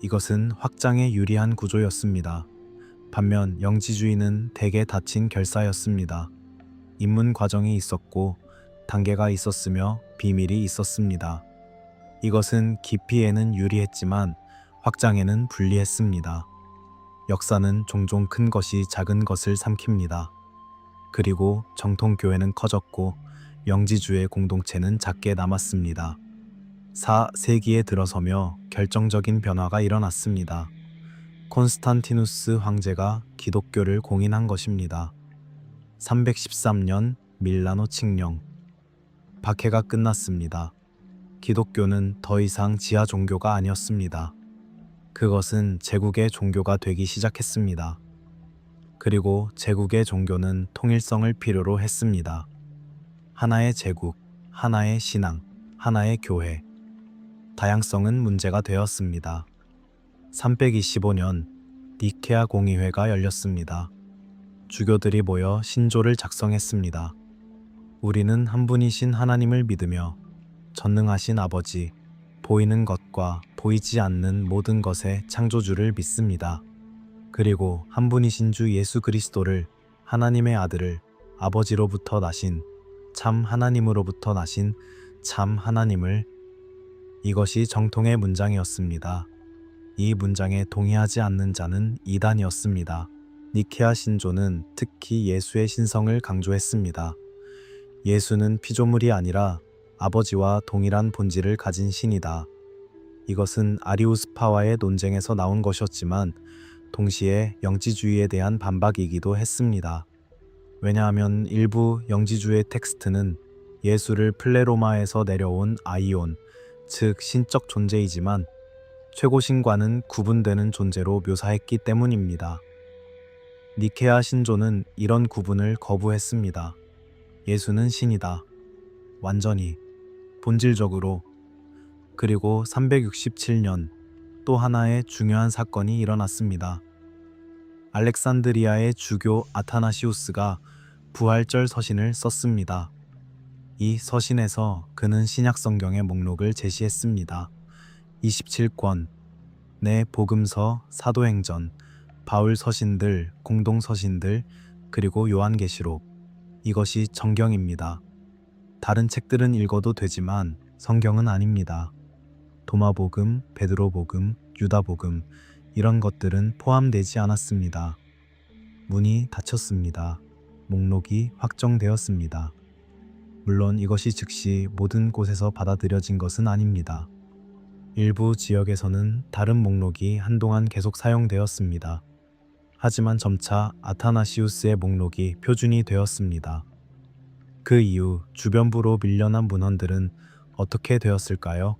이것은 확장에 유리한 구조였습니다. 반면 영지주의는 대개 닫힌 결사였습니다. 입문 과정이 있었고 단계가 있었으며 비밀이 있었습니다. 이것은 깊이에는 유리했지만 확장에는 불리했습니다. 역사는 종종 큰 것이 작은 것을 삼킵니다. 그리고 정통교회는 커졌고 영지주의 공동체는 작게 남았습니다. 4세기에 들어서며 결정적인 변화가 일어났습니다. 콘스탄티누스 황제가 기독교를 공인한 것입니다. 313년 밀라노 칙령. 박해가 끝났습니다. 기독교는 더 이상 지하 종교가 아니었습니다. 그것은 제국의 종교가 되기 시작했습니다. 그리고 제국의 종교는 통일성을 필요로 했습니다. 하나의 제국, 하나의 신앙, 하나의 교회. 다양성은 문제가 되었습니다. 325년 니케아 공의회가 열렸습니다. 주교들이 모여 신조를 작성했습니다. 우리는 한 분이신 하나님을 믿으며 전능하신 아버지, 보이는 것과 보이지 않는 모든 것의 창조주를 믿습니다. 그리고 한 분이신 주 예수 그리스도를, 하나님의 아들을, 아버지로부터 나신 참 하나님으로부터 나신 참 하나님을. 이것이 정통의 문장이었습니다. 이 문장에 동의하지 않는 자는 이단이었습니다. 니케아 신조는 특히 예수의 신성을 강조했습니다. 예수는 피조물이 아니라 아버지와 동일한 본질을 가진 신이다. 이것은 아리우스파와의 논쟁에서 나온 것이었지만 동시에 영지주의에 대한 반박이기도 했습니다. 왜냐하면 일부 영지주의 텍스트는 예수를 플레로마에서 내려온 아이온, 즉 신적 존재이지만 최고신과는 구분되는 존재로 묘사했기 때문입니다. 니케아 신조는 이런 구분을 거부했습니다. 예수는 신이다. 완전히, 본질적으로. 그리고 367년 또 하나의 중요한 사건이 일어났습니다. 알렉산드리아의 주교 아타나시우스가 부활절 서신을 썼습니다. 이 서신에서 그는 신약 성경의 목록을 제시했습니다. 27권, 내 복음서, 사도행전, 바울 서신들, 공동 서신들, 그리고 요한계시록. 이것이 정경입니다. 다른 책들은 읽어도 되지만 성경은 아닙니다. 도마복음, 베드로복음, 유다복음 이런 것들은 포함되지 않았습니다. 문이 닫혔습니다. 목록이 확정되었습니다. 물론 이것이 즉시 모든 곳에서 받아들여진 것은 아닙니다. 일부 지역에서는 다른 목록이 한동안 계속 사용되었습니다. 하지만 점차 아타나시우스의 목록이 표준이 되었습니다. 그 이후 주변부로 밀려난 문헌들은 어떻게 되었을까요?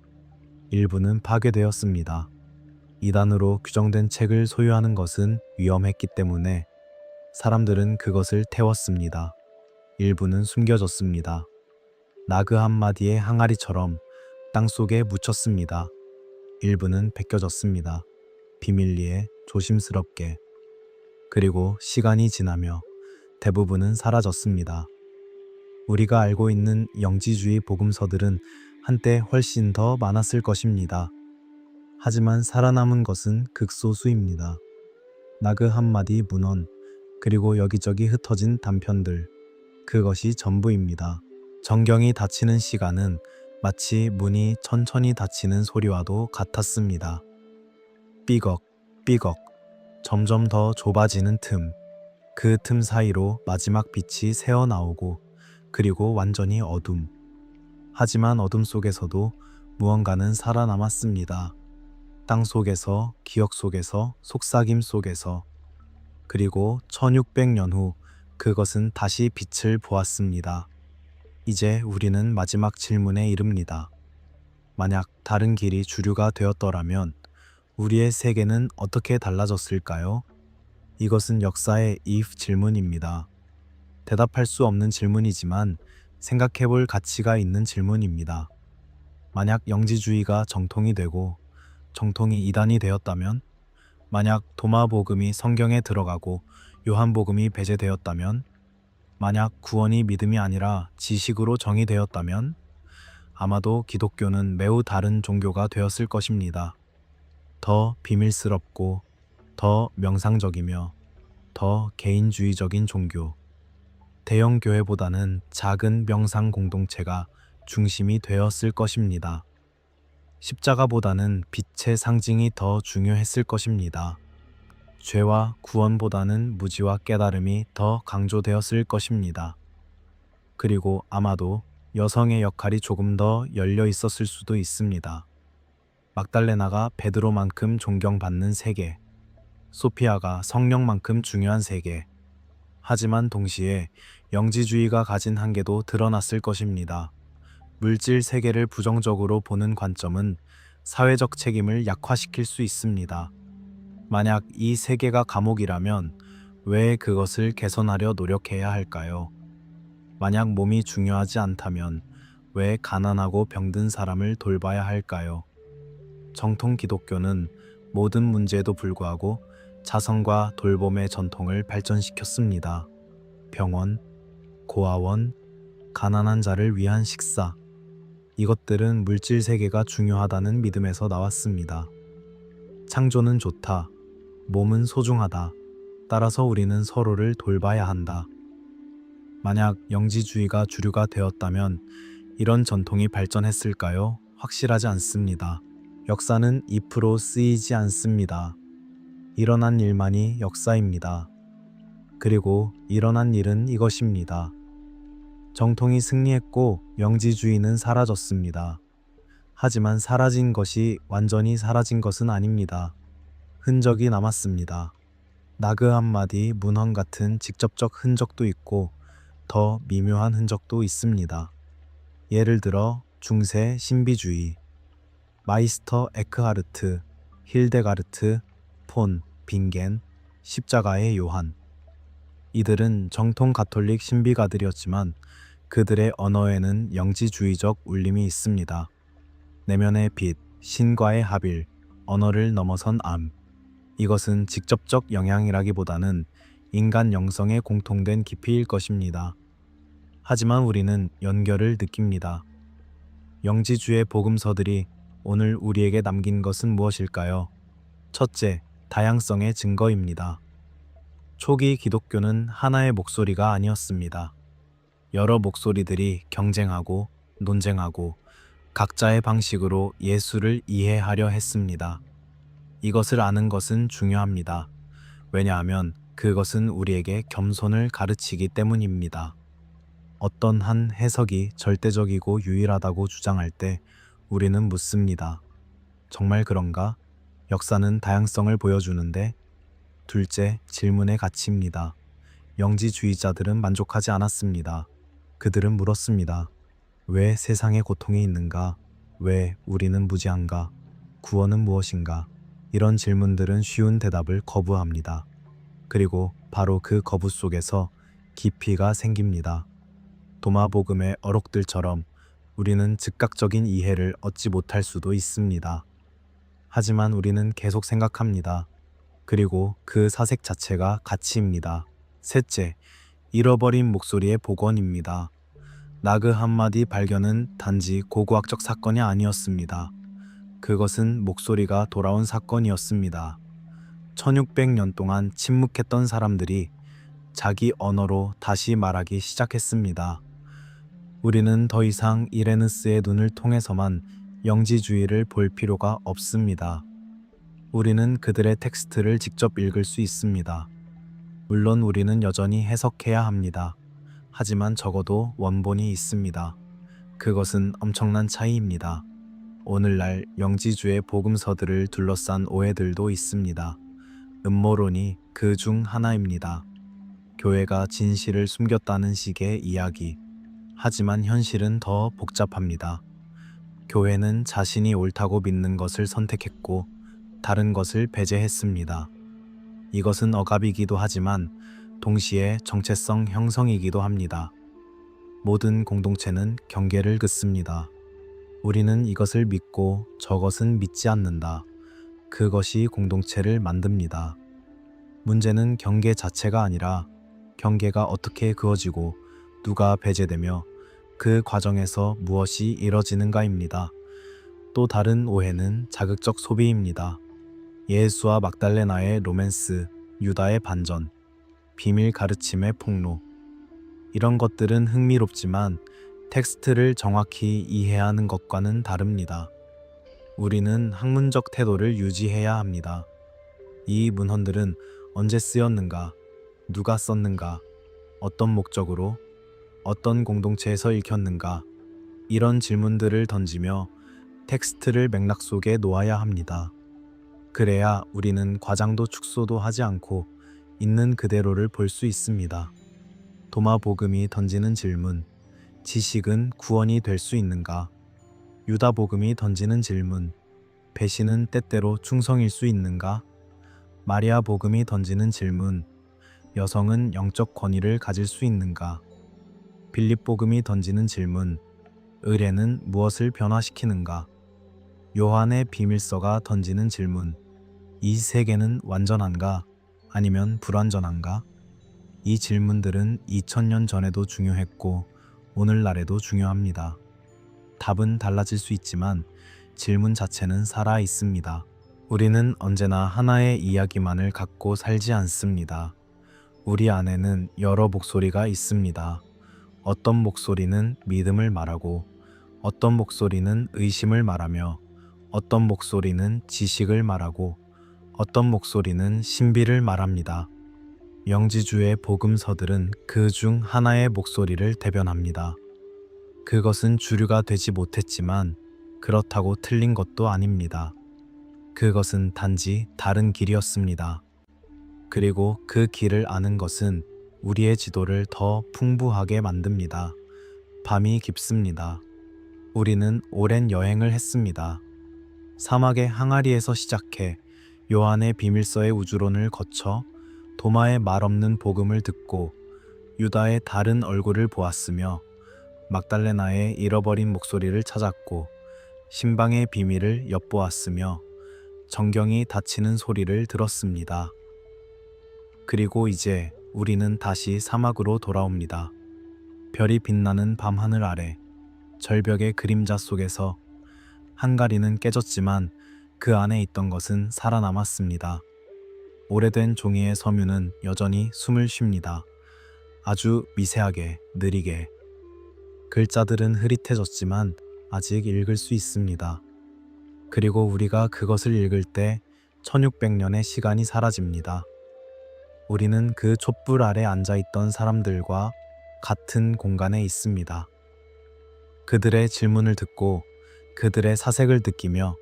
일부는 파괴되었습니다. 이단으로 규정된 책을 소유하는 것은 위험했기 때문에 사람들은 그것을 태웠습니다. 일부는 숨겨졌습니다. 나그 한마디의 항아리처럼 땅속에 묻혔습니다. 일부는 벗겨졌습니다. 비밀리에 조심스럽게. 그리고 시간이 지나며 대부분은 사라졌습니다. 우리가 알고 있는 영지주의 복음서들은 한때 훨씬 더 많았을 것입니다. 하지만 살아남은 것은 극소수입니다. 나그 한마디 문헌, 그리고 여기저기 흩어진 단편들, 그것이 전부입니다. 정경이 닫히는 시간은 마치 문이 천천히 닫히는 소리와도 같았습니다. 삐걱, 삐걱, 점점 더 좁아지는 틈, 그 틈 사이로 마지막 빛이 새어나오고 그리고 완전히 어둠. 하지만 어둠 속에서도 무언가는 살아남았습니다. 땅 속에서, 기억 속에서, 속삭임 속에서. 그리고 1600년 후 그것은 다시 빛을 보았습니다. 이제 우리는 마지막 질문에 이릅니다. 만약 다른 길이 주류가 되었더라면 우리의 세계는 어떻게 달라졌을까요? 이것은 역사의 if 질문입니다. 대답할 수 없는 질문이지만 생각해 볼 가치가 있는 질문입니다. 만약 영지주의가 정통이 되고 정통이 이단이 되었다면, 만약 도마복음이 성경에 들어가고 요한복음이 배제되었다면, 만약 구원이 믿음이 아니라 지식으로 정의되었다면 아마도 기독교는 매우 다른 종교가 되었을 것입니다. 더 비밀스럽고 더 명상적이며 더 개인주의적인 종교. 대형 교회보다는 작은 명상 공동체가 중심이 되었을 것입니다. 십자가보다는 빛의 상징이 더 중요했을 것입니다. 죄와 구원보다는 무지와 깨달음이 더 강조되었을 것입니다. 그리고 아마도 여성의 역할이 조금 더 열려 있었을 수도 있습니다. 막달레나가 베드로만큼 존경받는 세계, 소피아가 성령만큼 중요한 세계. 하지만 동시에 영지주의가 가진 한계도 드러났을 것입니다. 물질 세계를 부정적으로 보는 관점은 사회적 책임을 약화시킬 수 있습니다. 만약 이 세계가 감옥이라면 왜 그것을 개선하려 노력해야 할까요? 만약 몸이 중요하지 않다면 왜 가난하고 병든 사람을 돌봐야 할까요? 정통 기독교는 모든 문제에도 불구하고 자성과 돌봄의 전통을 발전시켰습니다. 병원, 고아원, 가난한 자를 위한 식사. 이것들은 물질 세계가 중요하다는 믿음에서 나왔습니다. 창조는 좋다. 몸은 소중하다. 따라서 우리는 서로를 돌봐야 한다. 만약 영지주의가 주류가 되었다면 이런 전통이 발전했을까요? 확실하지 않습니다. 역사는 if로 쓰이지 않습니다. 일어난 일만이 역사입니다. 그리고 일어난 일은 이것입니다. 정통이 승리했고 영지주의는 사라졌습니다. 하지만 사라진 것이 완전히 사라진 것은 아닙니다. 흔적이 남았습니다. 나그 한마디 문헌 같은 직접적 흔적도 있고 더 미묘한 흔적도 있습니다. 예를 들어 중세 신비주의, 마이스터 에크하르트, 힐데가르트, 폰, 빙겐, 십자가의 요한. 이들은 정통 가톨릭 신비가들이었지만 그들의 언어에는 영지주의적 울림이 있습니다. 내면의 빛, 신과의 합일, 언어를 넘어선 암. 이것은 직접적 영향이라기보다는 인간 영성의 공통된 깊이일 것입니다. 하지만 우리는 연결을 느낍니다. 영지주의 복음서들이 오늘 우리에게 남긴 것은 무엇일까요? 첫째, 다양성의 증거입니다. 초기 기독교는 하나의 목소리가 아니었습니다. 여러 목소리들이 경쟁하고 논쟁하고 각자의 방식으로 예수를 이해하려 했습니다. 이것을 아는 것은 중요합니다. 왜냐하면 그것은 우리에게 겸손을 가르치기 때문입니다. 어떤 한 해석이 절대적이고 유일하다고 주장할 때 우리는 묻습니다. 정말 그런가? 역사는 다양성을 보여주는데. 둘째, 질문의 가치입니다. 영지주의자들은 만족하지 않았습니다. 그들은 물었습니다. 왜 세상에 고통이 있는가? 왜 우리는 무지한가? 구원은 무엇인가? 이런 질문들은 쉬운 대답을 거부합니다. 그리고 바로 그 거부 속에서 깊이가 생깁니다. 도마복음의 어록들처럼 우리는 즉각적인 이해를 얻지 못할 수도 있습니다. 하지만 우리는 계속 생각합니다. 그리고 그 사색 자체가 가치입니다. 셋째, 잃어버린 목소리의 복원입니다. 나그 한마디 발견은 단지 고고학적 사건이 아니었습니다. 그것은 목소리가 돌아온 사건이었습니다. 1600년 동안 침묵했던 사람들이 자기 언어로 다시 말하기 시작했습니다. 우리는 더 이상 이레느스의 눈을 통해서만 영지주의를 볼 필요가 없습니다. 우리는 그들의 텍스트를 직접 읽을 수 있습니다. 물론 우리는 여전히 해석해야 합니다. 하지만 적어도 원본이 있습니다. 그것은 엄청난 차이입니다. 오늘날 영지주의 복음서들을 둘러싼 오해들도 있습니다. 음모론이 그 중 하나입니다. 교회가 진실을 숨겼다는 식의 이야기. 하지만 현실은 더 복잡합니다. 교회는 자신이 옳다고 믿는 것을 선택했고 다른 것을 배제했습니다. 이것은 억압이기도 하지만 동시에 정체성 형성이기도 합니다. 모든 공동체는 경계를 긋습니다. 우리는 이것을 믿고 저것은 믿지 않는다. 그것이 공동체를 만듭니다. 문제는 경계 자체가 아니라 경계가 어떻게 그어지고 누가 배제되며 그 과정에서 무엇이 이뤄지는가입니다. 또 다른 오해는 자극적 소비입니다. 예수와 막달레나의 로맨스, 유다의 반전, 비밀 가르침의 폭로. 이런 것들은 흥미롭지만 텍스트를 정확히 이해하는 것과는 다릅니다. 우리는 학문적 태도를 유지해야 합니다. 이 문헌들은 언제 쓰였는가, 누가 썼는가, 어떤 목적으로, 어떤 공동체에서 읽혔는가, 이런 질문들을 던지며 텍스트를 맥락 속에 놓아야 합니다. 그래야 우리는 과장도 축소도 하지 않고 있는 그대로를 볼 수 있습니다. 도마복음이 던지는 질문, 지식은 구원이 될 수 있는가? 유다복음이 던지는 질문, 배신은 때때로 충성일 수 있는가? 마리아복음이 던지는 질문, 여성은 영적 권위를 가질 수 있는가? 빌립복음이 던지는 질문, 의례는 무엇을 변화시키는가? 요한의 비밀서가 던지는 질문, 이 세계는 완전한가? 아니면 불완전한가? 이 질문들은 2000년 전에도 중요했고 오늘날에도 중요합니다. 답은 달라질 수 있지만 질문 자체는 살아 있습니다. 우리는 언제나 하나의 이야기만을 갖고 살지 않습니다. 우리 안에는 여러 목소리가 있습니다. 어떤 목소리는 믿음을 말하고, 어떤 목소리는 의심을 말하며, 어떤 목소리는 지식을 말하고, 어떤 목소리는 신비를 말합니다. 영지주의 복음서들은 그 중 하나의 목소리를 대변합니다. 그것은 주류가 되지 못했지만 그렇다고 틀린 것도 아닙니다. 그것은 단지 다른 길이었습니다. 그리고 그 길을 아는 것은 우리의 지도를 더 풍부하게 만듭니다. 밤이 깊습니다. 우리는 오랜 여행을 했습니다. 사막의 항아리에서 시작해 요한의 비밀서의 우주론을 거쳐 도마의 말없는 복음을 듣고 유다의 다른 얼굴을 보았으며 막달레나의 잃어버린 목소리를 찾았고 신방의 비밀을 엿보았으며 정경이 닫히는 소리를 들었습니다. 그리고 이제 우리는 다시 사막으로 돌아옵니다. 별이 빛나는 밤하늘 아래 절벽의 그림자 속에서 항아리는 깨졌지만 그 안에 있던 것은 살아남았습니다. 오래된 종이의 섬유는 여전히 숨을 쉽니다. 아주 미세하게, 느리게. 글자들은 흐릿해졌지만 아직 읽을 수 있습니다. 그리고 우리가 그것을 읽을 때 1600년의 시간이 사라집니다. 우리는 그 촛불 아래 앉아있던 사람들과 같은 공간에 있습니다. 그들의 질문을 듣고 그들의 사색을 느끼며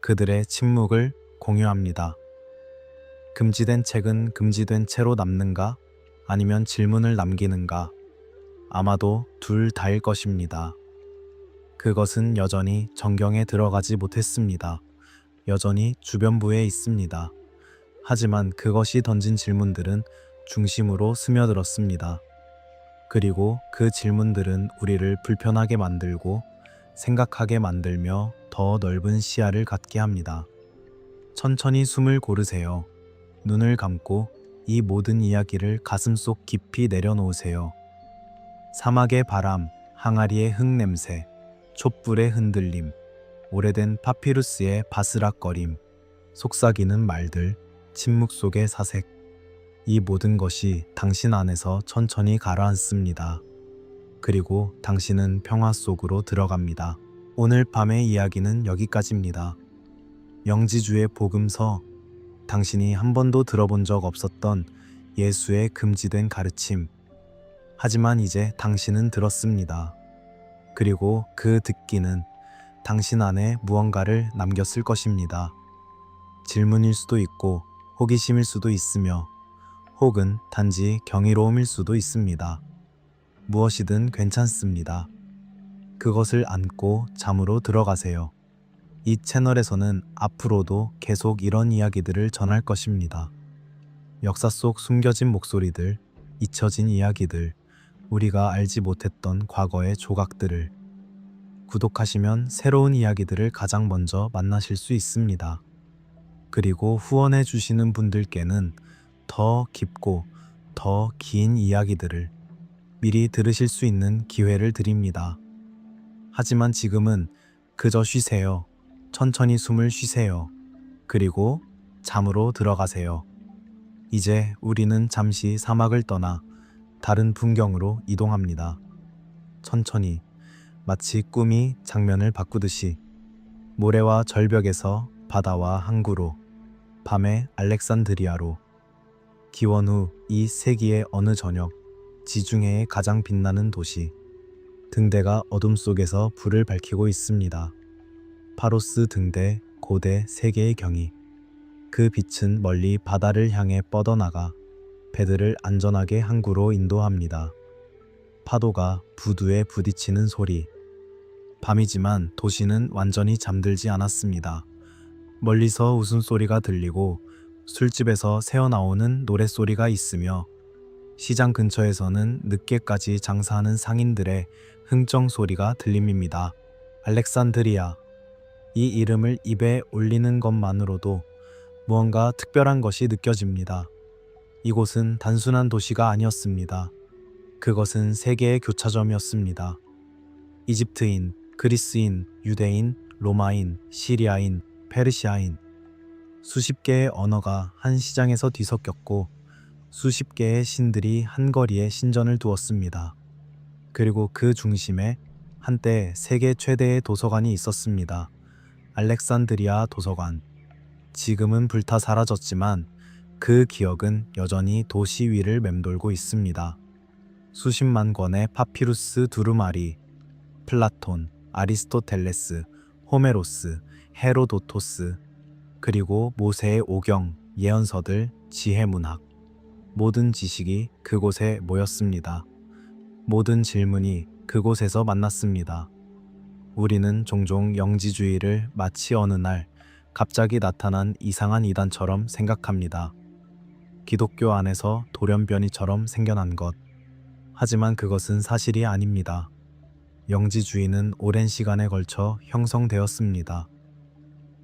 그들의 침묵을 공유합니다. 금지된 책은 금지된 채로 남는가? 아니면 질문을 남기는가? 아마도 둘 다일 것입니다. 그것은 여전히 정경에 들어가지 못했습니다. 여전히 주변부에 있습니다. 하지만 그것이 던진 질문들은 중심으로 스며들었습니다. 그리고 그 질문들은 우리를 불편하게 만들고 생각하게 만들며 더 넓은 시야를 갖게 합니다. 천천히 숨을 고르세요. 눈을 감고 이 모든 이야기를 가슴속 깊이 내려놓으세요. 사막의 바람, 항아리의 흙냄새, 촛불의 흔들림, 오래된 파피루스의 바스락거림, 속삭이는 말들, 침묵 속의 사색. 이 모든 것이 당신 안에서 천천히 가라앉습니다. 그리고 당신은 평화 속으로 들어갑니다. 오늘 밤의 이야기는 여기까지입니다. 영지주의 복음서, 당신이 한 번도 들어본 적 없었던 예수의 금지된 가르침. 하지만 이제 당신은 들었습니다. 그리고 그 듣기는 당신 안에 무언가를 남겼을 것입니다. 질문일 수도 있고 호기심일 수도 있으며 혹은 단지 경이로움일 수도 있습니다. 무엇이든 괜찮습니다. 그것을 안고 잠으로 들어가세요. 이 채널에서는 앞으로도 계속 이런 이야기들을 전할 것입니다. 역사 속 숨겨진 목소리들, 잊혀진 이야기들, 우리가 알지 못했던 과거의 조각들을. 구독하시면 새로운 이야기들을 가장 먼저 만나실 수 있습니다. 그리고 후원해 주시는 분들께는 더 깊고 더 긴 이야기들을 미리 들으실 수 있는 기회를 드립니다. 하지만 지금은 그저 쉬세요. 천천히 숨을 쉬세요. 그리고 잠으로 들어가세요. 이제 우리는 잠시 사막을 떠나 다른 풍경으로 이동합니다. 천천히, 마치 꿈이 장면을 바꾸듯이 모래와 절벽에서 바다와 항구로, 밤의 알렉산드리아로. 기원 후 이 세기의 어느 저녁, 지중해의 가장 빛나는 도시. 등대가 어둠 속에서 불을 밝히고 있습니다. 파로스 등대, 고대 세계의 경이. 그 빛은 멀리 바다를 향해 뻗어나가 배들을 안전하게 항구로 인도합니다. 파도가 부두에 부딪히는 소리. 밤이지만 도시는 완전히 잠들지 않았습니다. 멀리서 웃음소리가 들리고 술집에서 새어나오는 노랫소리가 있으며 시장 근처에서는 늦게까지 장사하는 상인들의 흥정 소리가 들립니다. 알렉산드리아. 이 이름을 입에 올리는 것만으로도 무언가 특별한 것이 느껴집니다. 이곳은 단순한 도시가 아니었습니다. 그것은 세계의 교차점이었습니다. 이집트인, 그리스인, 유대인, 로마인, 시리아인, 페르시아인. 수십 개의 언어가 한 시장에서 뒤섞였고 수십 개의 신들이 한 거리에 신전을 두었습니다. 그리고 그 중심에 한때 세계 최대의 도서관이 있었습니다. 알렉산드리아 도서관. 지금은 불타 사라졌지만 그 기억은 여전히 도시 위를 맴돌고 있습니다. 수십만 권의 파피루스 두루마리, 플라톤, 아리스토텔레스, 호메로스, 헤로도토스, 그리고 모세의 오경, 예언서들, 지혜문학, 모든 지식이 그곳에 모였습니다. 모든 질문이 그곳에서 만났습니다. 우리는 종종 영지주의를 마치 어느 날 갑자기 나타난 이상한 이단처럼 생각합니다. 기독교 안에서 돌연변이처럼 생겨난 것. 하지만 그것은 사실이 아닙니다. 영지주의는 오랜 시간에 걸쳐 형성되었습니다.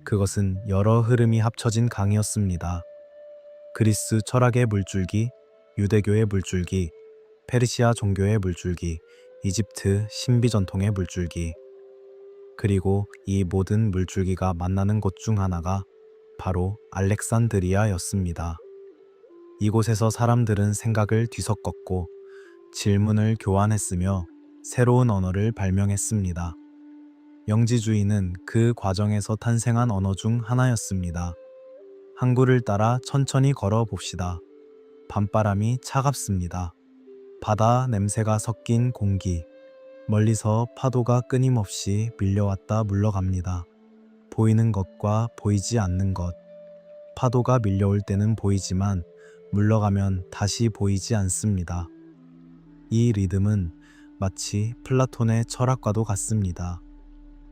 그것은 여러 흐름이 합쳐진 강이었습니다. 그리스 철학의 물줄기, 유대교의 물줄기, 페르시아 종교의 물줄기, 이집트 신비 전통의 물줄기. 그리고 이 모든 물줄기가 만나는 곳 중 하나가 바로 알렉산드리아였습니다. 이곳에서 사람들은 생각을 뒤섞었고 질문을 교환했으며 새로운 언어를 발명했습니다. 영지주의는 그 과정에서 탄생한 언어 중 하나였습니다. 항구를 따라 천천히 걸어 봅시다. 밤바람이 차갑습니다. 바다 냄새가 섞인 공기. 멀리서 파도가 끊임없이 밀려왔다 물러갑니다. 보이는 것과 보이지 않는 것. 파도가 밀려올 때는 보이지만 물러가면 다시 보이지 않습니다. 이 리듬은 마치 플라톤의 철학과도 같습니다.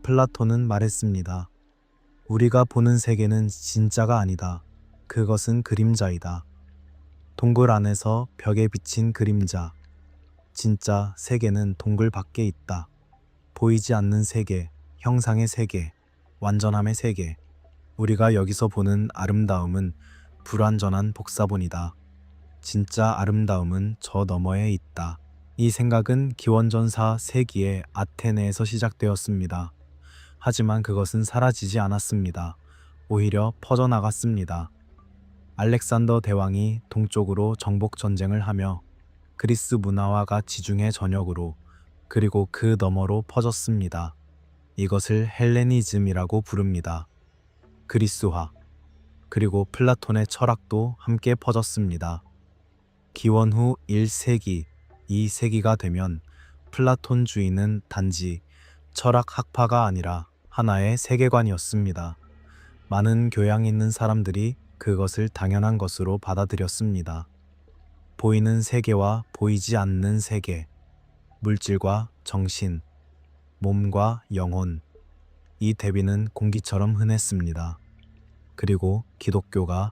플라톤은 말했습니다. 우리가 보는 세계는 진짜가 아니다. 그것은 그림자이다. 동굴 안에서 벽에 비친 그림자. 진짜 세계는 동굴 밖에 있다. 보이지 않는 세계, 형상의 세계, 완전함의 세계. 우리가 여기서 보는 아름다움은 불완전한 복사본이다. 진짜 아름다움은 저 너머에 있다. 이 생각은 기원전사 세기의 아테네에서 시작되었습니다. 하지만 그것은 사라지지 않았습니다. 오히려 퍼져나갔습니다. 알렉산더 대왕이 동쪽으로 정복 전쟁을 하며 그리스 문화화가 지중해 전역으로 그리고 그 너머로 퍼졌습니다. 이것을 헬레니즘이라고 부릅니다. 그리스화 그리고 플라톤의 철학도 함께 퍼졌습니다. 기원 후 1세기, 2세기가 되면 플라톤주의는 단지 철학 학파가 아니라 하나의 세계관이었습니다. 많은 교양 있는 사람들이 그것을 당연한 것으로 받아들였습니다. 보이는 세계와 보이지 않는 세계, 물질과 정신, 몸과 영혼, 이 대비는 공기처럼 흔했습니다. 그리고 기독교가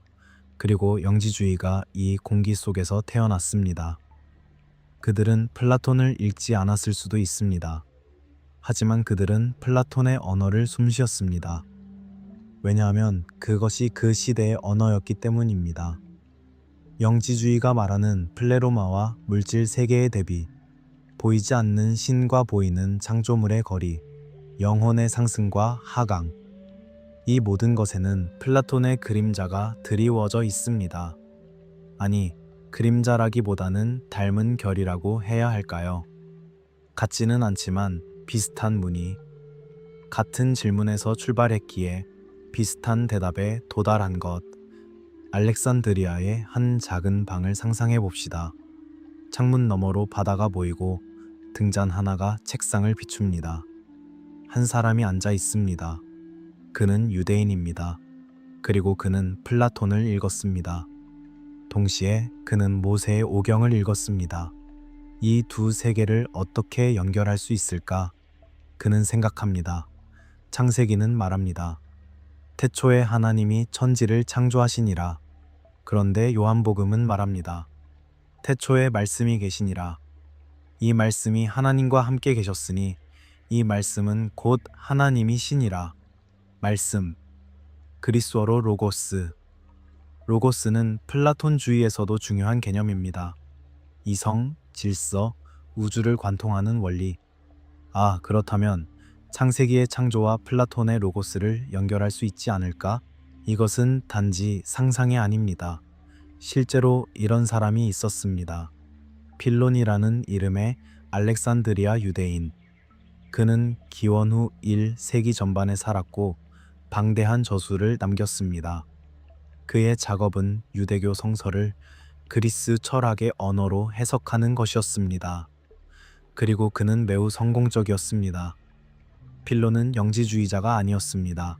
그리고 영지주의가 이 공기 속에서 태어났습니다. 그들은 플라톤을 읽지 않았을 수도 있습니다. 하지만 그들은 플라톤의 언어를 숨쉬었습니다. 왜냐하면 그것이 그 시대의 언어였기 때문입니다. 영지주의가 말하는 플레로마와 물질 세계의 대비, 보이지 않는 신과 보이는 창조물의 거리, 영혼의 상승과 하강, 이 모든 것에는 플라톤의 그림자가 드리워져 있습니다. 아니, 그림자라기보다는 닮은 결이라고 해야 할까요? 같지는 않지만 비슷한 무늬, 같은 질문에서 출발했기에 비슷한 대답에 도달한 것. 알렉산드리아의 한 작은 방을 상상해 봅시다. 창문 너머로 바다가 보이고 등잔 하나가 책상을 비춥니다. 한 사람이 앉아 있습니다. 그는 유대인입니다. 그리고 그는 플라톤을 읽었습니다. 동시에 그는 모세의 오경을 읽었습니다. 이 두 세계를 어떻게 연결할 수 있을까? 그는 생각합니다. 창세기는 말합니다. 태초에 하나님이 천지를 창조하시니라. 그런데 요한복음은 말합니다. 태초에 말씀이 계시니라. 이 말씀이 하나님과 함께 계셨으니 이 말씀은 곧 하나님이시니라. 말씀, 그리스어로 로고스. 로고스는 플라톤주의에서도 중요한 개념입니다. 이성, 질서, 우주를 관통하는 원리. 아, 그렇다면 창세기의 창조와 플라톤의 로고스를 연결할 수 있지 않을까? 이것은 단지 상상이 아닙니다. 실제로 이런 사람이 있었습니다. 필론이라는 이름의 알렉산드리아 유대인. 그는 기원 후 1세기 전반에 살았고 방대한 저술을 남겼습니다. 그의 작업은 유대교 성서를 그리스 철학의 언어로 해석하는 것이었습니다. 그리고 그는 매우 성공적이었습니다. 필로는 영지주의자가 아니었습니다.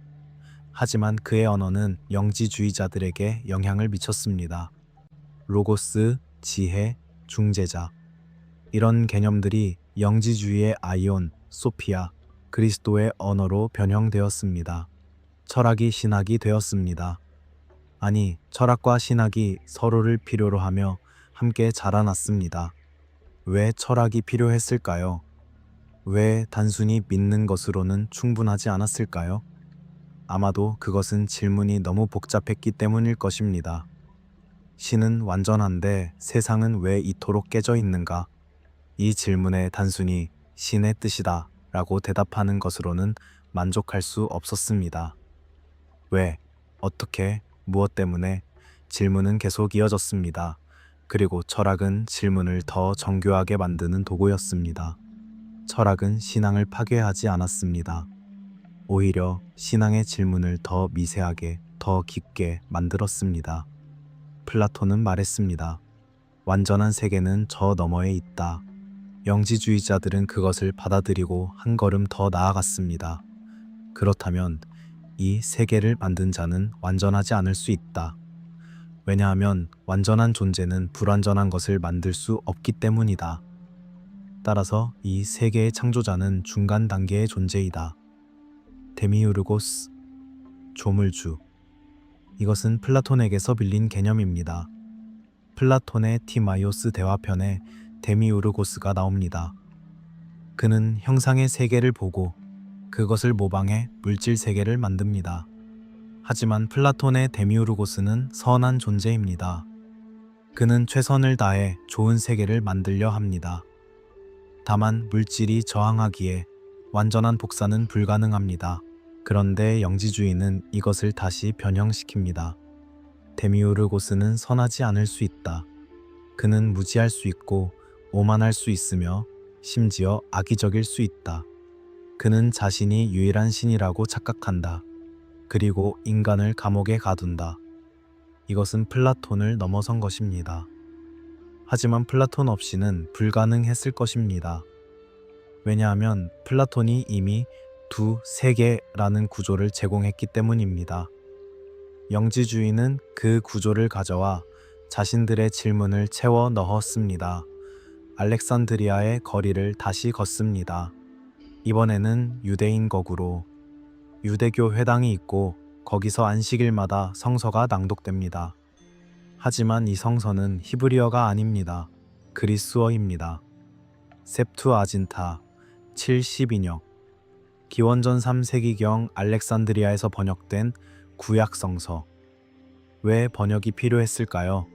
하지만 그의 언어는 영지주의자들에게 영향을 미쳤습니다. 로고스, 지혜, 중재자. 이런 개념들이 영지주의의 아이온, 소피아, 그리스도의 언어로 변형되었습니다. 철학이 신학이 되었습니다. 아니, 철학과 신학이 서로를 필요로 하며 함께 자라났습니다. 왜 철학이 필요했을까요? 왜 단순히 믿는 것으로는 충분하지 않았을까요? 아마도 그것은 질문이 너무 복잡했기 때문일 것입니다. 신은 완전한데 세상은 왜 이토록 깨져 있는가? 이 질문에 단순히 신의 뜻이다 라고 대답하는 것으로는 만족할 수 없었습니다. 왜, 어떻게, 무엇 때문에 질문은 계속 이어졌습니다. 그리고 철학은 질문을 더 정교하게 만드는 도구였습니다. 철학은 신앙을 파괴하지 않았습니다. 오히려 신앙의 질문을 더 미세하게, 더 깊게 만들었습니다. 플라톤은 말했습니다. 완전한 세계는 저 너머에 있다. 영지주의자들은 그것을 받아들이고 한 걸음 더 나아갔습니다. 그렇다면 이 세계를 만든 자는 완전하지 않을 수 있다. 왜냐하면 완전한 존재는 불완전한 것을 만들 수 없기 때문이다. 따라서 이 세계의 창조자는 중간 단계의 존재이다. 데미우르고스, 조물주. 이것은 플라톤에게서 빌린 개념입니다. 플라톤의 티마이오스 대화편에 데미우르고스가 나옵니다. 그는 형상의 세계를 보고 그것을 모방해 물질 세계를 만듭니다. 하지만 플라톤의 데미우르고스는 선한 존재입니다. 그는 최선을 다해 좋은 세계를 만들려 합니다. 다만 물질이 저항하기에 완전한 복사는 불가능합니다. 그런데 영지주의는 이것을 다시 변형시킵니다. 데미우르고스는 선하지 않을 수 있다. 그는 무지할 수 있고 오만할 수 있으며 심지어 악의적일 수 있다. 그는 자신이 유일한 신이라고 착각한다. 그리고 인간을 감옥에 가둔다. 이것은 플라톤을 넘어선 것입니다. 하지만 플라톤 없이는 불가능했을 것입니다. 왜냐하면 플라톤이 이미 두 세계라는 구조를 제공했기 때문입니다. 영지주의는 그 구조를 가져와 자신들의 질문을 채워 넣었습니다. 알렉산드리아의 거리를 다시 걷습니다. 이번에는 유대인 거구로 유대교 회당이 있고 거기서 안식일마다 성서가 낭독됩니다. 하지만 이 성서는 히브리어가 아닙니다. 그리스어입니다. 셉투아진타 70인역 기원전 3세기경 알렉산드리아에서 번역된 구약 성서. 왜 번역이 필요했을까요?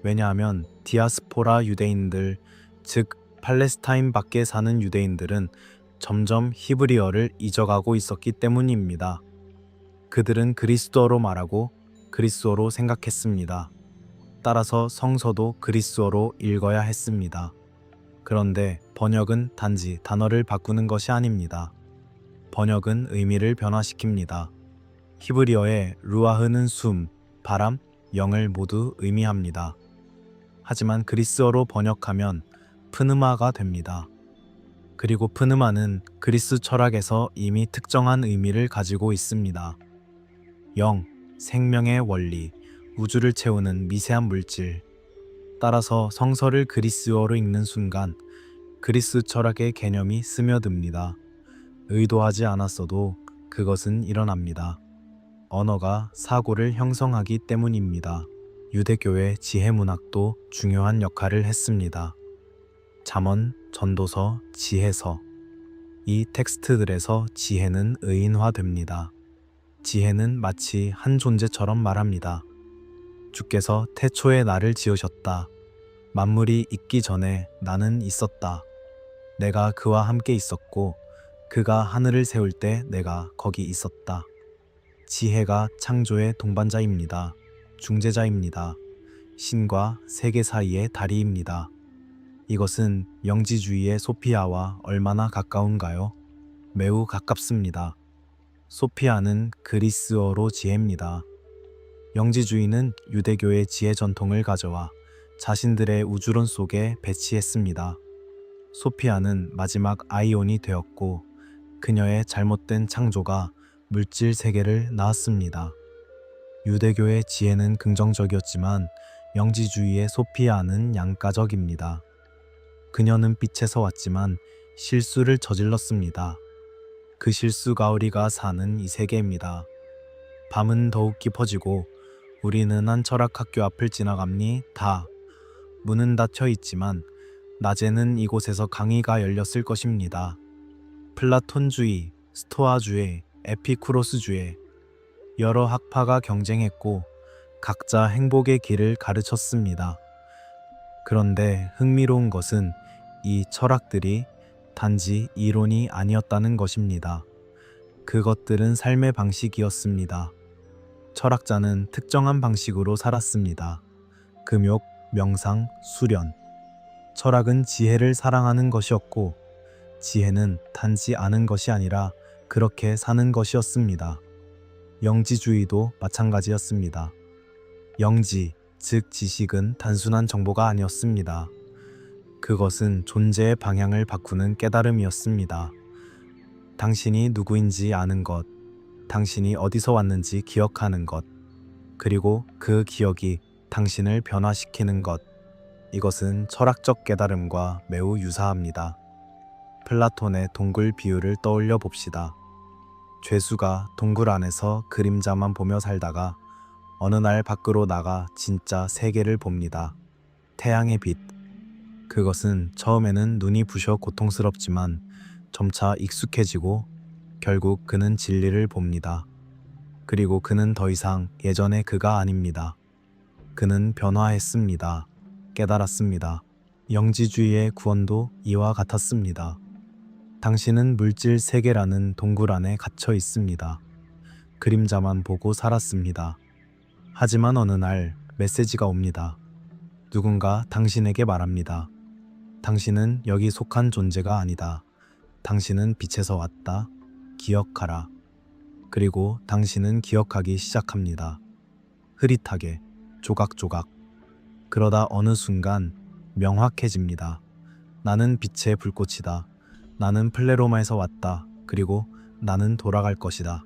왜냐하면 디아스포라 유대인들, 즉 팔레스타인 밖에 사는 유대인들은 점점 히브리어를 잊어가고 있었기 때문입니다. 그들은 그리스어로 말하고 그리스어로 생각했습니다. 따라서 성서도 그리스어로 읽어야 했습니다. 그런데 번역은 단지 단어를 바꾸는 것이 아닙니다. 번역은 의미를 변화시킵니다. 히브리어의 루아흐는 숨, 바람, 영을 모두 의미합니다. 하지만 그리스어로 번역하면 프느마가 됩니다. 그리고 프느마는 그리스 철학에서 이미 특정한 의미를 가지고 있습니다. 영, 생명의 원리, 우주를 채우는 미세한 물질. 따라서 성서를 그리스어로 읽는 순간 그리스 철학의 개념이 스며듭니다. 의도하지 않았어도 그것은 일어납니다. 언어가 사고를 형성하기 때문입니다. 유대교의 지혜문학도 중요한 역할을 했습니다. 잠언, 전도서, 지혜서. 이 텍스트들에서 지혜는 의인화됩니다. 지혜는 마치 한 존재처럼 말합니다. 주께서 태초에 나를 지으셨다. 만물이 있기 전에 나는 있었다. 내가 그와 함께 있었고 그가 하늘을 세울 때 내가 거기 있었다. 지혜가 창조의 동반자입니다. 중재자입니다. 신과 세계 사이의 다리입니다. 이것은 영지주의의 소피아와 얼마나 가까운가요? 매우 가깝습니다. 소피아는 그리스어로 지혜입니다. 영지주의는 유대교의 지혜 전통을 가져와 자신들의 우주론 속에 배치했습니다. 소피아는 마지막 아이온이 되었고 그녀의 잘못된 창조가 물질 세계를 낳았습니다. 유대교의 지혜는 긍정적이었지만 영지주의의 소피아는 양가적입니다. 그녀는 빛에서 왔지만 실수를 저질렀습니다. 그 실수가 우리가 사는 이 세계입니다. 밤은 더욱 깊어지고 우리는 한 철학학교 앞을 지나갑니다. 문은 닫혀 있지만 낮에는 이곳에서 강의가 열렸을 것입니다. 플라톤주의, 스토아주의, 에피쿠로스주의 여러 학파가 경쟁했고 각자 행복의 길을 가르쳤습니다. 그런데 흥미로운 것은 이 철학들이 단지 이론이 아니었다는 것입니다. 그것들은 삶의 방식이었습니다. 철학자는 특정한 방식으로 살았습니다. 금욕, 명상, 수련. 철학은 지혜를 사랑하는 것이었고 지혜는 단지 아는 것이 아니라 그렇게 사는 것이었습니다. 영지주의도 마찬가지였습니다. 영지, 즉 지식은 단순한 정보가 아니었습니다. 그것은 존재의 방향을 바꾸는 깨달음이었습니다. 당신이 누구인지 아는 것, 당신이 어디서 왔는지 기억하는 것, 그리고 그 기억이 당신을 변화시키는 것. 이것은 철학적 깨달음과 매우 유사합니다. 플라톤의 동굴 비유를 떠올려 봅시다. 죄수가 동굴 안에서 그림자만 보며 살다가 어느 날 밖으로 나가 진짜 세계를 봅니다. 태양의 빛. 그것은 처음에는 눈이 부셔 고통스럽지만 점차 익숙해지고 결국 그는 진리를 봅니다. 그리고 그는 더 이상 예전의 그가 아닙니다. 그는 변화했습니다. 깨달았습니다. 영지주의의 구원도 이와 같았습니다. 당신은 물질 세계라는 동굴 안에 갇혀 있습니다. 그림자만 보고 살았습니다. 하지만 어느 날 메시지가 옵니다. 누군가 당신에게 말합니다. 당신은 여기 속한 존재가 아니다. 당신은 빛에서 왔다. 기억하라. 그리고 당신은 기억하기 시작합니다. 흐릿하게, 조각조각. 그러다 어느 순간 명확해집니다. 나는 빛의 불꽃이다. 나는 플레로마에서 왔다. 그리고 나는 돌아갈 것이다.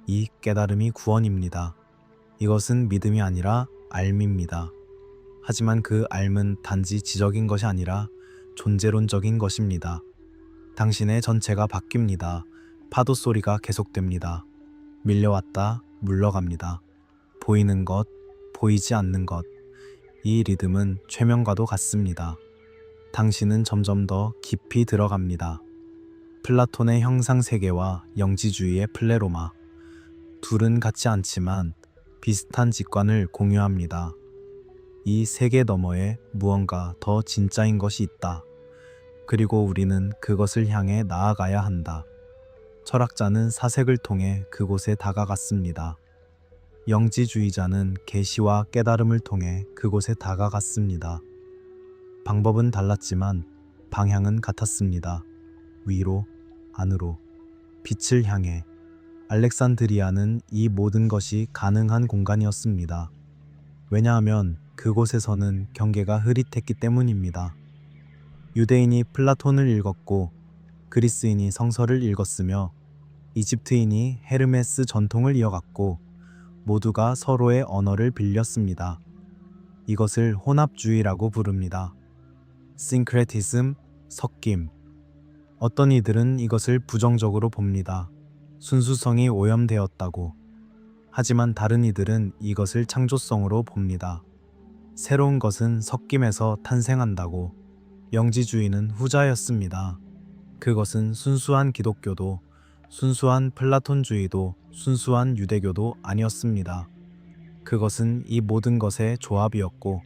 이 깨달음이 구원입니다. 이것은 믿음이 아니라 알미입니다. 하지만 그 알은 단지 지적인 것이 아니라 존재론적인 것입니다. 당신의 전체가 바뀝니다. 파도 소리가 계속됩니다. 밀려왔다, 물러갑니다. 보이는 것, 보이지 않는 것. 이 리듬은 최면과도 같습니다. 당신은 점점 더 깊이 들어갑니다. 플라톤의 형상세계와 영지주의의 플레로마. 둘은 같지 않지만 비슷한 직관을 공유합니다. 이 세계 너머에 무언가 더 진짜인 것이 있다. 그리고 우리는 그것을 향해 나아가야 한다. 철학자는 사색을 통해 그곳에 다가갔습니다. 영지주의자는 계시와 깨달음을 통해 그곳에 다가갔습니다. 방법은 달랐지만 방향은 같았습니다. 위로, 안으로, 빛을 향해. 알렉산드리아는 이 모든 것이 가능한 공간이었습니다. 왜냐하면 그곳에서는 경계가 흐릿했기 때문입니다. 유대인이 플라톤을 읽었고 그리스인이 성서를 읽었으며 이집트인이 헤르메스 전통을 이어갔고 모두가 서로의 언어를 빌렸습니다. 이것을 혼합주의라고 부릅니다. 싱크레티즘, 섞임. 어떤 이들은 이것을 부정적으로 봅니다. 순수성이 오염되었다고. 하지만 다른 이들은 이것을 창조성으로 봅니다. 새로운 것은 섞임에서 탄생한다고. 영지주의는 후자였습니다. 그것은 순수한 기독교도, 순수한 플라톤주의도, 순수한 유대교도 아니었습니다. 그것은 이 모든 것의 조합이었고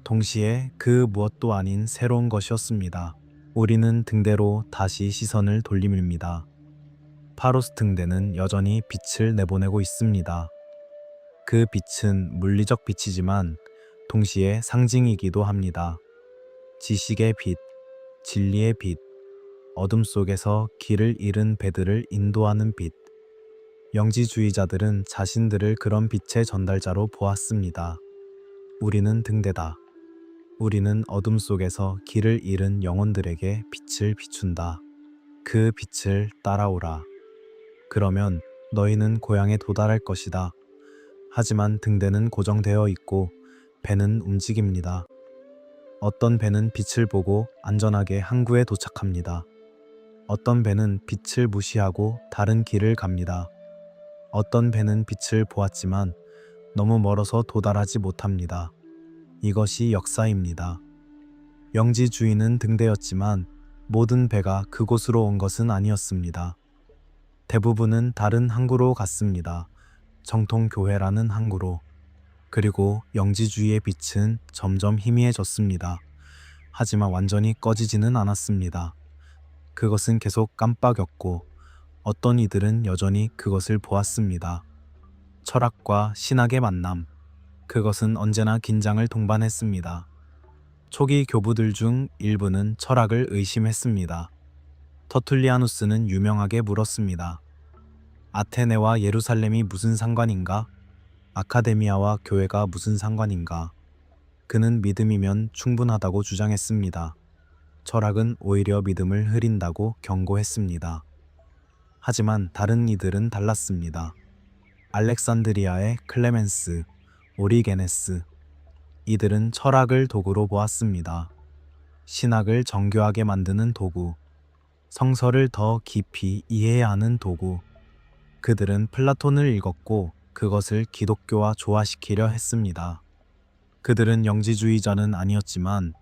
동시에 그 무엇도 아닌 새로운 것이었습니다. 우리는 등대로 다시 시선을 돌립니다. 파로스 등대는 여전히 빛을 내보내고 있습니다. 그 빛은 물리적 빛이지만 동시에 상징이기도 합니다. 지식의 빛, 진리의 빛, 어둠 속에서 길을 잃은 배들을 인도하는 빛. 영지주의자들은 자신들을 그런 빛의 전달자로 보았습니다. 우리는 등대다. 우리는 어둠 속에서 길을 잃은 영혼들에게 빛을 비춘다. 그 빛을 따라오라. 그러면 너희는 고향에 도달할 것이다. 하지만 등대는 고정되어 있고 배는 움직입니다. 어떤 배는 빛을 보고 안전하게 항구에 도착합니다. 어떤 배는 빛을 무시하고 다른 길을 갑니다. 어떤 배는 빛을 보았지만 너무 멀어서 도달하지 못합니다. 이것이 역사입니다. 영지주의는 등대였지만 모든 배가 그곳으로 온 것은 아니었습니다. 대부분은 다른 항구로 갔습니다. 정통교회라는 항구로. 그리고 영지주의의 빛은 점점 희미해졌습니다. 하지만 완전히 꺼지지는 않았습니다. 그것은 계속 깜빡였고 어떤 이들은 여전히 그것을 보았습니다. 철학과 신학의 만남. 그것은 언제나 긴장을 동반했습니다. 초기 교부들 중 일부는 철학을 의심했습니다. 터툴리아누스는 유명하게 물었습니다. 아테네와 예루살렘이 무슨 상관인가? 아카데미아와 교회가 무슨 상관인가? 그는 믿음이면 충분하다고 주장했습니다. 철학은 오히려 믿음을 흐린다고 경고했습니다. 하지만 다른 이들은 달랐습니다. 알렉산드리아의 클레멘스, 오리게네스. 이들은 철학을 도구로 보았습니다. 신학을 정교하게 만드는 도구, 성서를 더 깊이 이해해야 하는 도구. 그들은 플라톤을 읽었고 그것을 기독교와 조화시키려 했습니다. 그들은 영지주의자는 아니었지만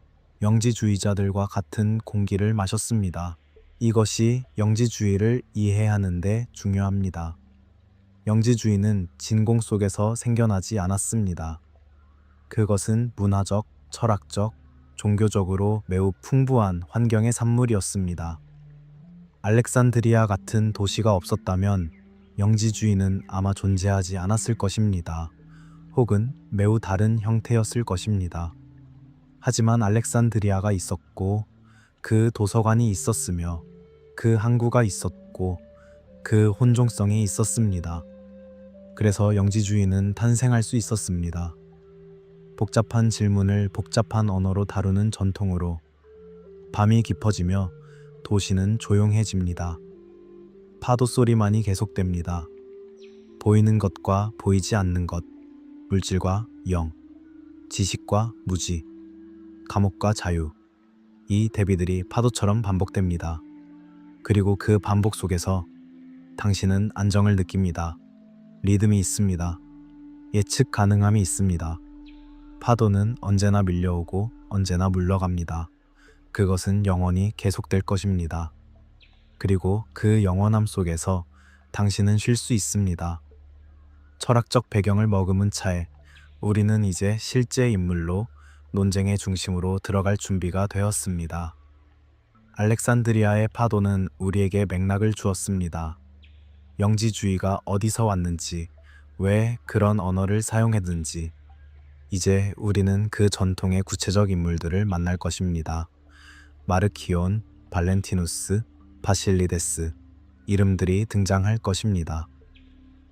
영지주의자들과 같은 공기를 마셨습니다. 이것이 영지주의를 이해하는 데 중요합니다. 영지주의는 진공 속에서 생겨나지 않았습니다. 그것은 문화적, 철학적, 종교적으로 매우 풍부한 환경의 산물이었습니다. 알렉산드리아 같은 도시가 없었다면 영지주의는 아마 존재하지 않았을 것입니다. 혹은 매우 다른 형태였을 것입니다. 하지만 알렉산드리아가 있었고 그 도서관이 있었으며 그 항구가 있었고 그 혼종성이 있었습니다. 그래서 영지주의는 탄생할 수 있었습니다. 복잡한 질문을 복잡한 언어로 다루는 전통으로 밤이 깊어지며 도시는 조용해집니다. 파도 소리만이 계속됩니다. 보이는 것과 보이지 않는 것, 물질과 영, 지식과 무지, 감옥과 자유. 이 대비들이 파도처럼 반복됩니다. 그리고 그 반복 속에서 당신은 안정을 느낍니다. 리듬이 있습니다. 예측 가능함이 있습니다. 파도는 언제나 밀려오고 언제나 물러갑니다. 그것은 영원히 계속될 것입니다. 그리고 그 영원함 속에서 당신은 쉴 수 있습니다. 철학적 배경을 머금은 차에 우리는 이제 실제 인물로 논쟁의 중심으로 들어갈 준비가 되었습니다. 알렉산드리아의 파도는 우리에게 맥락을 주었습니다. 영지주의가 어디서 왔는지, 왜 그런 언어를 사용했는지. 이제 우리는 그 전통의 구체적 인물들을 만날 것입니다. 마르키온, 발렌티누스, 바실리데스. 이름들이 등장할 것입니다.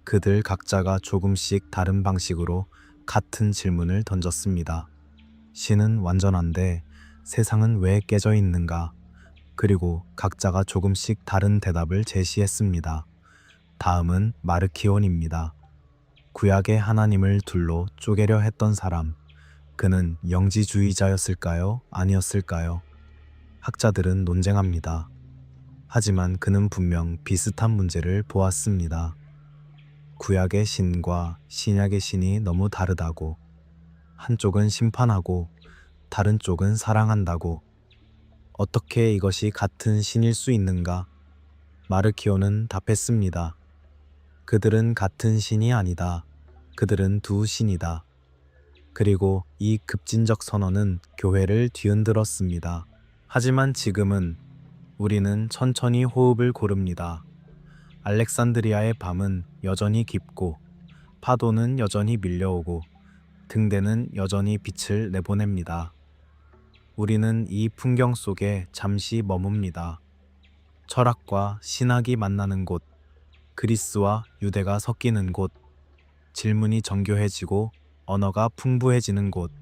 그들 각자가 조금씩 다른 방식으로 같은 질문을 던졌습니다. 신은 완전한데 세상은 왜 깨져 있는가? 그리고 각자가 조금씩 다른 대답을 제시했습니다. 다음은 마르키온입니다. 구약의 하나님을 둘로 쪼개려 했던 사람. 그는 영지주의자였을까요? 아니었을까요? 학자들은 논쟁합니다. 하지만 그는 분명 비슷한 문제를 보았습니다. 구약의 신과 신약의 신이 너무 다르다고. 한쪽은 심판하고 다른 쪽은 사랑한다고. 어떻게 이것이 같은 신일 수 있는가? 마르키오는 답했습니다. 그들은 같은 신이 아니다. 그들은 두 신이다. 그리고 이 급진적 선언은 교회를 뒤흔들었습니다. 하지만 지금은 우리는 천천히 호흡을 고릅니다. 알렉산드리아의 밤은 여전히 깊고 파도는 여전히 밀려오고 등대는 여전히 빛을 내보냅니다. 우리는 이 풍경 속에 잠시 머뭅니다. 철학과 신학이 만나는 곳, 그리스와 유대가 섞이는 곳, 질문이 정교해지고 언어가 풍부해지는 곳,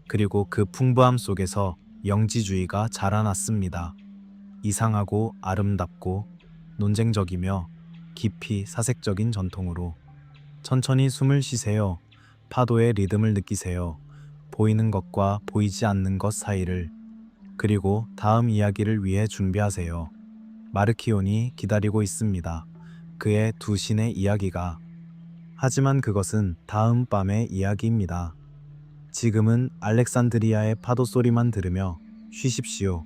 그리고 그 풍부함 속에서 영지주의가 자라났습니다. 이상하고 아름답고 논쟁적이며 깊이 사색적인 전통으로. 천천히 숨을 쉬세요. 파도의 리듬을 느끼세요. 보이는 것과 보이지 않는 것 사이를. 그리고 다음 이야기를 위해 준비하세요. 마르키온이 기다리고 있습니다. 그의 두 신의 이야기가. 하지만 그것은 다음 밤의 이야기입니다. 지금은 알렉산드리아의 파도 소리만 들으며 쉬십시오.